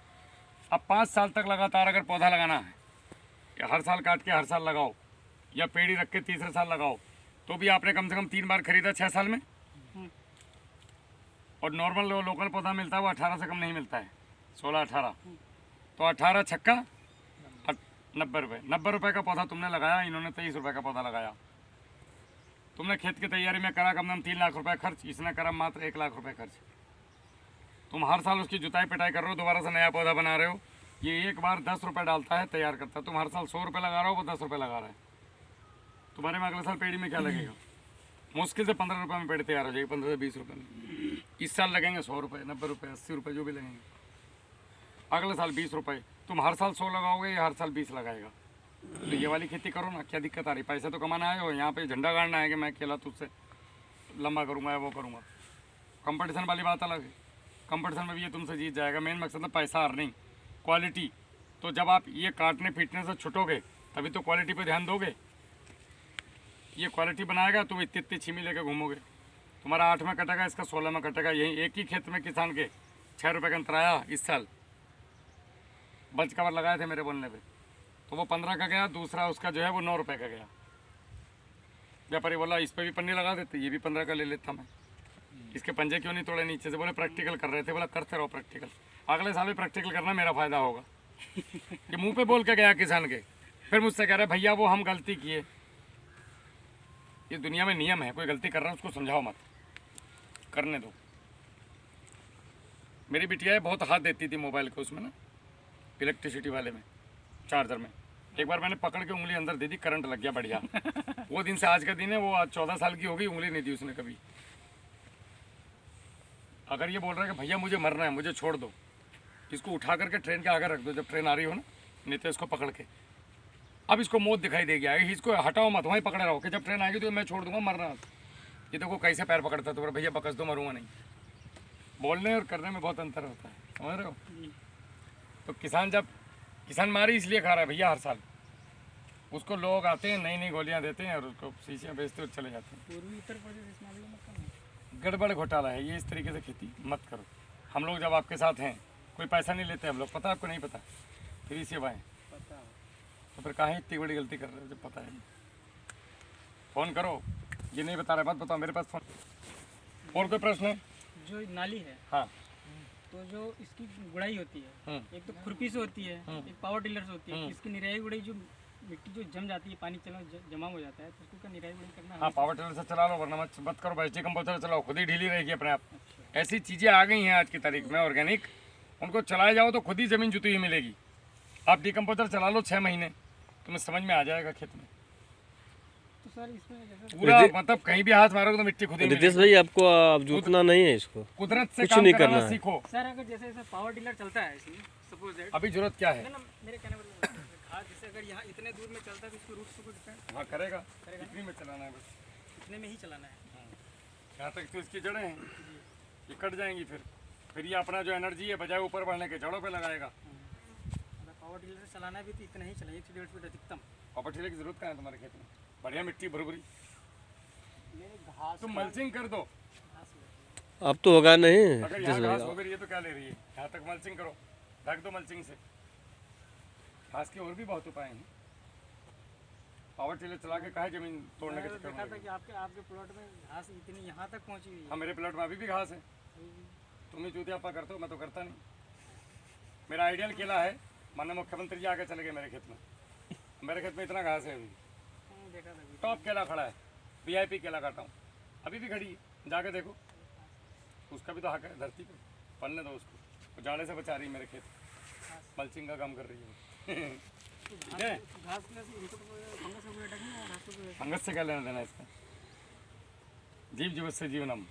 अब 5 साल तक लगातार अगर पौधा लगाना है, या हर साल काट के हर साल लगाओ, या पेड़ी रख के तीसरे साल लगाओ, तो भी आपने कम से कम 3 बार खरीदा 6 साल में। और नॉर्मल लोकल पौधा मिलता है वो 18 से कम नहीं मिलता है, 16-18। तो 18 छक्का 90 रुपये। 90 रुपये का पौधा तुमने लगाया, इन्होंने 23 रुपये का पौधा लगाया। तुमने खेत की तैयारी में करा कम से कम 3 लाख रुपये खर्च, इसने करा मात्र 1 लाख रुपये खर्च। तुम हर साल उसकी जुताई पिटाई कर रहे हो, दोबारा से नया पौधा बना रहे हो। ये एक बार 10 रुपये डालता है, तैयार करता है। तुम हर साल 100 रुपये लगा रहे हो, वो 10 रुपये लगा रहा है। तुम्हारे में अगले साल पेड़ी में क्या लगेगा? मुश्किल से 15 रुपये में पेड़ तैयार हो जाएगी, 15 से 20 रुपये में। इस साल लगेंगे 100 रुपये, 90 रुपये, 80 रुपये, जो भी लगेंगे। अगले साल 20 रुपये। तुम हर साल 100 लगाओगे, या हर साल 20 लगाएगा। तो ये वाली खेती करो ना, क्या दिक्कत आ रही? पैसे तो कमाना आए हो, यहाँ पे झंडा गाड़ना है कि मैं केला तुझसे लंबा करूँगा या वो करूँगा। कंपटीशन वाली बात अलग है, कंपटीशन में भी ये तुमसे जीत जाएगा। मेन मकसद है पैसा अर्निंग, क्वालिटी। तो जब आप ये काटने पीटने से छुटोगे, तभी तो क्वालिटी पे ध्यान दोगे। ये क्वालिटी बनाएगा तो इतनी छीमी लेके घूमोगे। तुम्हारा 8 में कटेगा, इसका 16 में कटेगा। यही एक ही खेत में किसान के 6 रुपये का अंतर आया इस साल। बल्च कवर लगाए थे मेरे बोलने पे, तो वो 15 का गया, दूसरा उसका जो है वो 9 रुपये का गया। व्यापारी बोला इस पर भी पन्नी लगा देते, ये भी 15 का ले लेता मैं। इसके पंजे क्यों नहीं तोड़े नीचे से? बोले प्रैक्टिकल कर रहे थे। बोला करते रहो प्रैक्टिकल, अगले साल भी प्रैक्टिकल करना, मेरा फ़ायदा होगा। ये मुंह पे बोल के गया किसान के, फिर मुझसे कह रहे भैया वो हम गलती किए। ये दुनिया में नियम है, कोई गलती कर रहा है उसको समझाओ मत, करने दो। मेरी बिटिया बहुत हाथ देती थी मोबाइल को, उसमें ना इलेक्ट्रिसिटी वाले में, चार्जर में। एक बार मैंने पकड़ के उंगली अंदर दे दी, करंट लग गया बढ़िया। वो दिन से आज का दिन है, वो आज 14 साल की हो गई, उंगली नहीं दी उसने कभी। अगर ये बोल रहा है कि भैया मुझे मरना है, मुझे छोड़ दो, इसको उठा करके ट्रेन के आगे रख दो, जब ट्रेन आ रही हो ना, नहीं तो इसको पकड़ के। अब इसको मौत दिखाई देगी, आगे इसको हटाओ मत, वहीं पकड़े रहो कि जब ट्रेन आएगी तो मैं छोड़ दूंगा, मरना। ये देखो कैसे पैर पकड़ता है, तो भैया बकस दो, मरूंगा नहीं। बोलने और करने में बहुत अंतर होता है, समझ रहे हो? तो किसान मारी इसलिए खा रहा है भैया हर साल। उसको लोग आते हैं, नई नई गोलियां देते हैं और उसको शीशियाँ बेचते और चले जाते हैं। पूर्वी उत्तर प्रदेश इस मामले में कम है। गड़बड़ घोटाला है ये, इस तरीके से खेती मत करो। हम लोग जब आपके साथ हैं, कोई पैसा नहीं लेते हम लोग, पता है आपको? नहीं पता? फ्री सेवाएं, तो फिर काहे इतनी बड़ी गलती कर रहे हो जब पता है? फ़ोन करो, ये नहीं बता रहे, बात बताओ, मेरे पास फ़ोन। और कोई प्रश्न है? जो नाली है, हाँ, तो जो इसकी गुड़ाई होती है, एक तो खुरपी से होती है, एक पावर टिलर से होती है। इसकी निराई गुड़ाई, जो मिट्टी जो जम जाती है, पानी जमा हो जाता है, तो उसको क्या निराई गुड़ाई करना है? हाँ, पावर टिलर से चला लो, वरना मत करो। बैटरी कंपोस्टर चलाओ, खुद ही ढीली रहेगी अपने आप। ऐसी चीज़ें आ गई हैं आज की तारीख में, ऑर्गेनिक, उनको चलाए जाओ तो खुद ही ज़मीन जुती हुई मिलेगी। आप डिकम्पोजर चला लो 6 महीने, तुम्हें समझ में आ जाएगा खेत में तो सर इसमें जैसे पूरा, मतलब कहीं भी हाथ मारोगे तो मिट्टी खुद ही रितेश मिलेगी। भाई आपको अब जुतना नहीं है इसको, कुदरत से कुछ काम नहीं कराना करना है। सीखो। सर अगर जैसे पावर टिलर चलता है इसमें सपोज दैट, अभी जरूरत क्या है? ना मेरे कहने वाला घास जैसे अगर यहाँ इतने दूर में चलता है तो इसको रूट से कोई डिपेंड हाँ करेगा, इतनी में चलाना है बस। इतने में ही चलाना है। यहाँ तक तो इसकी जड़ें हैं, ये कट जाएंगी, फिर ये अपना जो एनर्जी है बजाय ऊपर बढ़ने के जड़ों पे लगाएगा। अगर पावर टिलर से चलाना है भी तो इतना ही चलाइए, 1 से 1.5 फीट अधिकतम। और ठेले की जरूरत क्या है तुम्हारे खेत में? बढ़िया मिट्टी भुरभुरी, मेरे घास तुम मल्चिंग कर दो। अब तो होगा नहीं अगर रितेश यहाँ घास भाई। हो गई है तो क्या ले रही है? यहाँ तक मल्चिंग करो, ढक दो मल्चिंग से। घास के और भी बहुत उपाय हैं। पावर टिलर चला के काहे जमीन तोड़ने के मैंने चक्कर देखा था में? कि आपके प्लॉट में घास इतनी यहाँ तक पहुँची हुई है। हाँ मेरे प्लॉट में अभी भी घास है। तुम ही चूतियापा करते हो, मैं तो करता नहीं। मेरा आइडियल केला है, माननीय मुख्यमंत्री जी आके चले गए मेरे खेत में। मेरे खेत में इतना घास है अभी, देखा था टॉप केला खड़ा है, VIP केला काटा हूँ, अभी भी खड़ी है, जाके देखो। उसका भी तो हक है धरती पे, पलने दो उसको। वो जाड़े से बचा रही है मेरे खेत, मल्चिंग का काम कर रही है। ठीक है, घास में से इनको तो फंगस वगैरह अटैक नहीं हुआ, घास को कोई- फंगस से क्या लेना देना इसका? जीव जीव से जीवनम,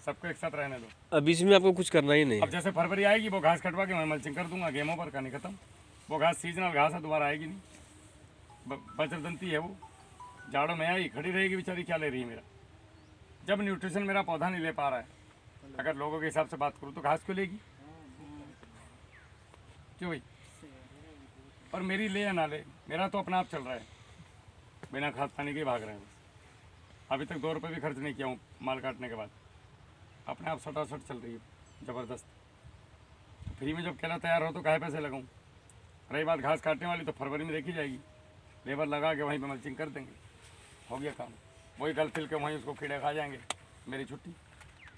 सबको एक साथ रहने दो। अब इसमें आपको कुछ करना ही नहीं अब है। जैसे फरवरी आएगी वो घास कटवा के मैं मल्चिंग कर दूंगा, गेमों पर कहानी खत्म। वो घास सीजनल घास है, दोबारा आएगी नहीं। बजरदंती है वो, जाड़ों में आई खड़ी रहेगी बेचारी, क्या ले रही है मेरा? जब न्यूट्रिशन मेरा पौधा नहीं ले पा रहा है, अगर लोगों के हिसाब से बात करूँ तो घास क्यों लेगी? क्यों भाई? और मेरी ले या ना ले, मेरा तो अपना आप चल रहा है, बिना खाद पानी के भाग रहे हैं बस। अभी तक 2 रुपये भी खर्च नहीं किया हूँ माल काटने के बाद, अपने आप सटासट चल रही है ज़बरदस्त। तो फ्री में जब केला तैयार हो तो काहे पैसे लगाऊं? रही बात घास काटने वाली, तो फरवरी में देखी जाएगी, लेबर लगा के वहीं पे मल्चिंग कर देंगे, हो गया काम। वही गल फिल के वहीं उसको कीड़े खा जाएंगे, मेरी छुट्टी।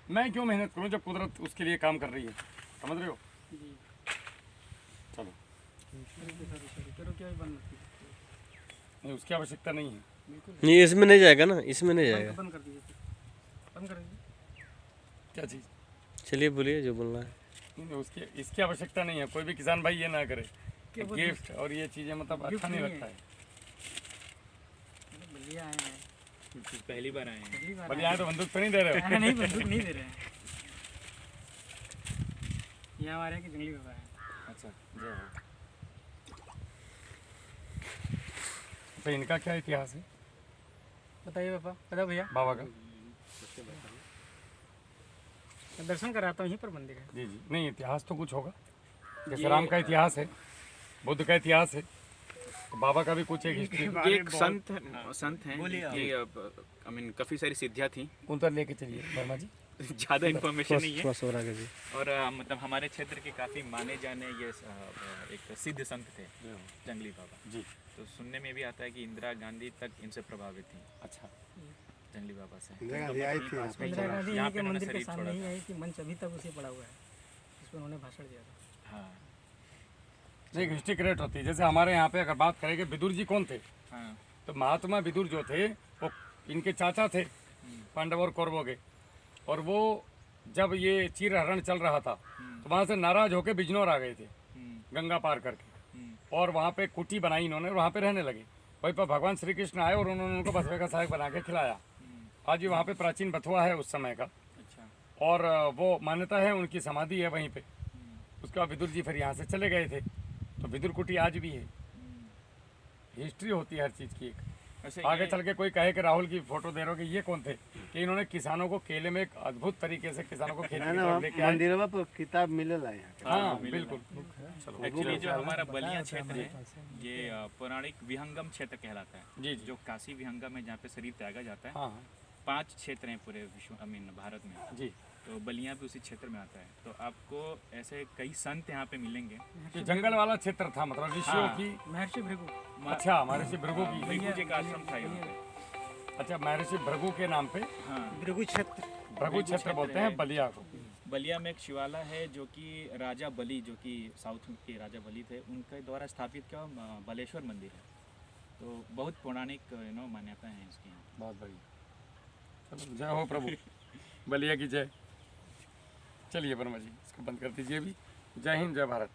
मैं क्यों मेहनत करूं जब कुदरत उसके लिए काम कर रही है? समझ रहे हो? जी चलो, चलो क्या ही बंद नहीं उसकी आवश्यकता नहीं है। नहीं इसमें नहीं जाएगा ना, इसमें नहीं जाएगा। बंद कर दीजिए, बंद कर दीजिए। क्या चीज़? चलिए बोलिए जो बोलना है। नहीं उसकी इसकी आवश्यकता नहीं है। कोई भी किसान भाई ये ना करे कि वो गिफ्ट और ये चीज़ें मतलब अच्छा नहीं नहीं लगता है। बलिया आए हैं, पहली बार आए हैं। पहली बार बल्कि यहाँ तो बंदूक तो नहीं दे रहे हो। आए हैं। नहीं बंदूक नहीं दे रहे हैं, ये हमारे यहाँ के जंगली बाबा है। अच्छा, जय हो। तो इनका क्या इतिहास है बताइए पापा, बता भैया। बाबा का? मैं दर्शन कराता हूँ, यहीं पर मंदिर है। जी जी, नहीं इतिहास तो कुछ होगा, जैसे राम का इतिहास है, बुद्ध का इतिहास है, तो बाबा का भी कुछ एक हिस्ट्री। ये एक संत हैं ये आई मीन काफ़ी सारी सिद्धियाँ थी। उतर लेके चलिए वर्मा जी। ज़्यादा इन्फॉर्मेशन नहीं है। थोड़ा सा और आगे जी। और मतलब हमारे क्षेत्र के काफ़ी माने जाने ये एक सिद्ध संत थे जंगली बाबा। जी, तो सुनने में भी आता है कि इंदिरा गांधी तक इनसे प्रभावित थी, अच्छा। जंगली बाबा से। इंदिरा गांधी आई थी यहाँ पे। इंदिरा गांधी यहाँ यहीं पे के उन्होंने मंदिर के शरीर सामने छोड़ा ही था। आई थी, मंच अभी तक उसे पड़ा हुआ है, जिसमें उन्होंने भाषण दिया था। हाँ एक हिस्ट्री क्रिएट होती है। जैसे हमारे यहाँ पे अगर बात करें कि विदुर जी कौन थे, हाँ तो महात्मा विदुर जो थे वो इनके चाचा थे, पांडव और कौरवों के। और वो जब ये चीरहरण चल रहा था तो वहाँ से नाराज होकर बिजनौर आ गए थे, गंगा पार करके, और वहाँ पे कुटी बनाई इन्होंने, वहाँ पे रहने लगे। वहीं पर भगवान श्री कृष्ण आए और उन्होंने उनको बथुए का साग बना के खिलाया। आज भी वहाँ पे प्राचीन बथुआ है उस समय का, अच्छा और वो मान्यता है उनकी समाधि है वहीं पे। उसके बाद विदुर जी फिर यहाँ से चले गए थे, तो विदुर कुटी आज भी है। हिस्ट्री होती है हर चीज़ की एक। वैसे आगे चल के कोई कहे कि राहुल की फोटो दे रहे हो कि ये कौन थे, कि इन्होंने किसानों को केले में एक अद्भुत तरीके से किसानों को खेती की तरफ लेके आए। मंदिरवा पर किताब मिलेला यहाँ। हाँ बिल्कुल। चलो एक्चुअली जो हमारा बलिया क्षेत्र है ये पौराणिक विहंगम क्षेत्र कहलाता है। जी जी, जो काशी विहंगम है जहाँ पे शरीर त्यागा जाता है। हाँ हाँ 5 क्षेत्र हैं पूरे विश्व आई मीन भारत में, जी। तो बलिया भी उसी क्षेत्र में आता है। तो आपको ऐसे कई संत यहाँ पे मिलेंगे। ये जंगल वाला क्षेत्र था, मतलब ऋषियों हाँ। की। महर्षि भृगु, अच्छा, महर्षि भृगु की। भृगु जी का आश्रम था यहाँ पे। अच्छा, महर्षि भृगु के नाम पे हाँ भृगु क्षेत्र, भृगु क्षेत्र बोलते हैं बलिया को। बलिया में एक शिवाला है जो कि राजा बलि, जो कि साउथ के राजा बलि थे, उनके द्वारा स्थापित क्या बलेश्वर मंदिर है। तो बहुत पौराणिक मान्यता है इसकी यहाँ। बहुत बढ़िया। चलो, जय हो प्रभु, बलिया की जय। चलिए वर्मा जी, इसको बंद कर दीजिए अभी। जय हिंद, जय भारत।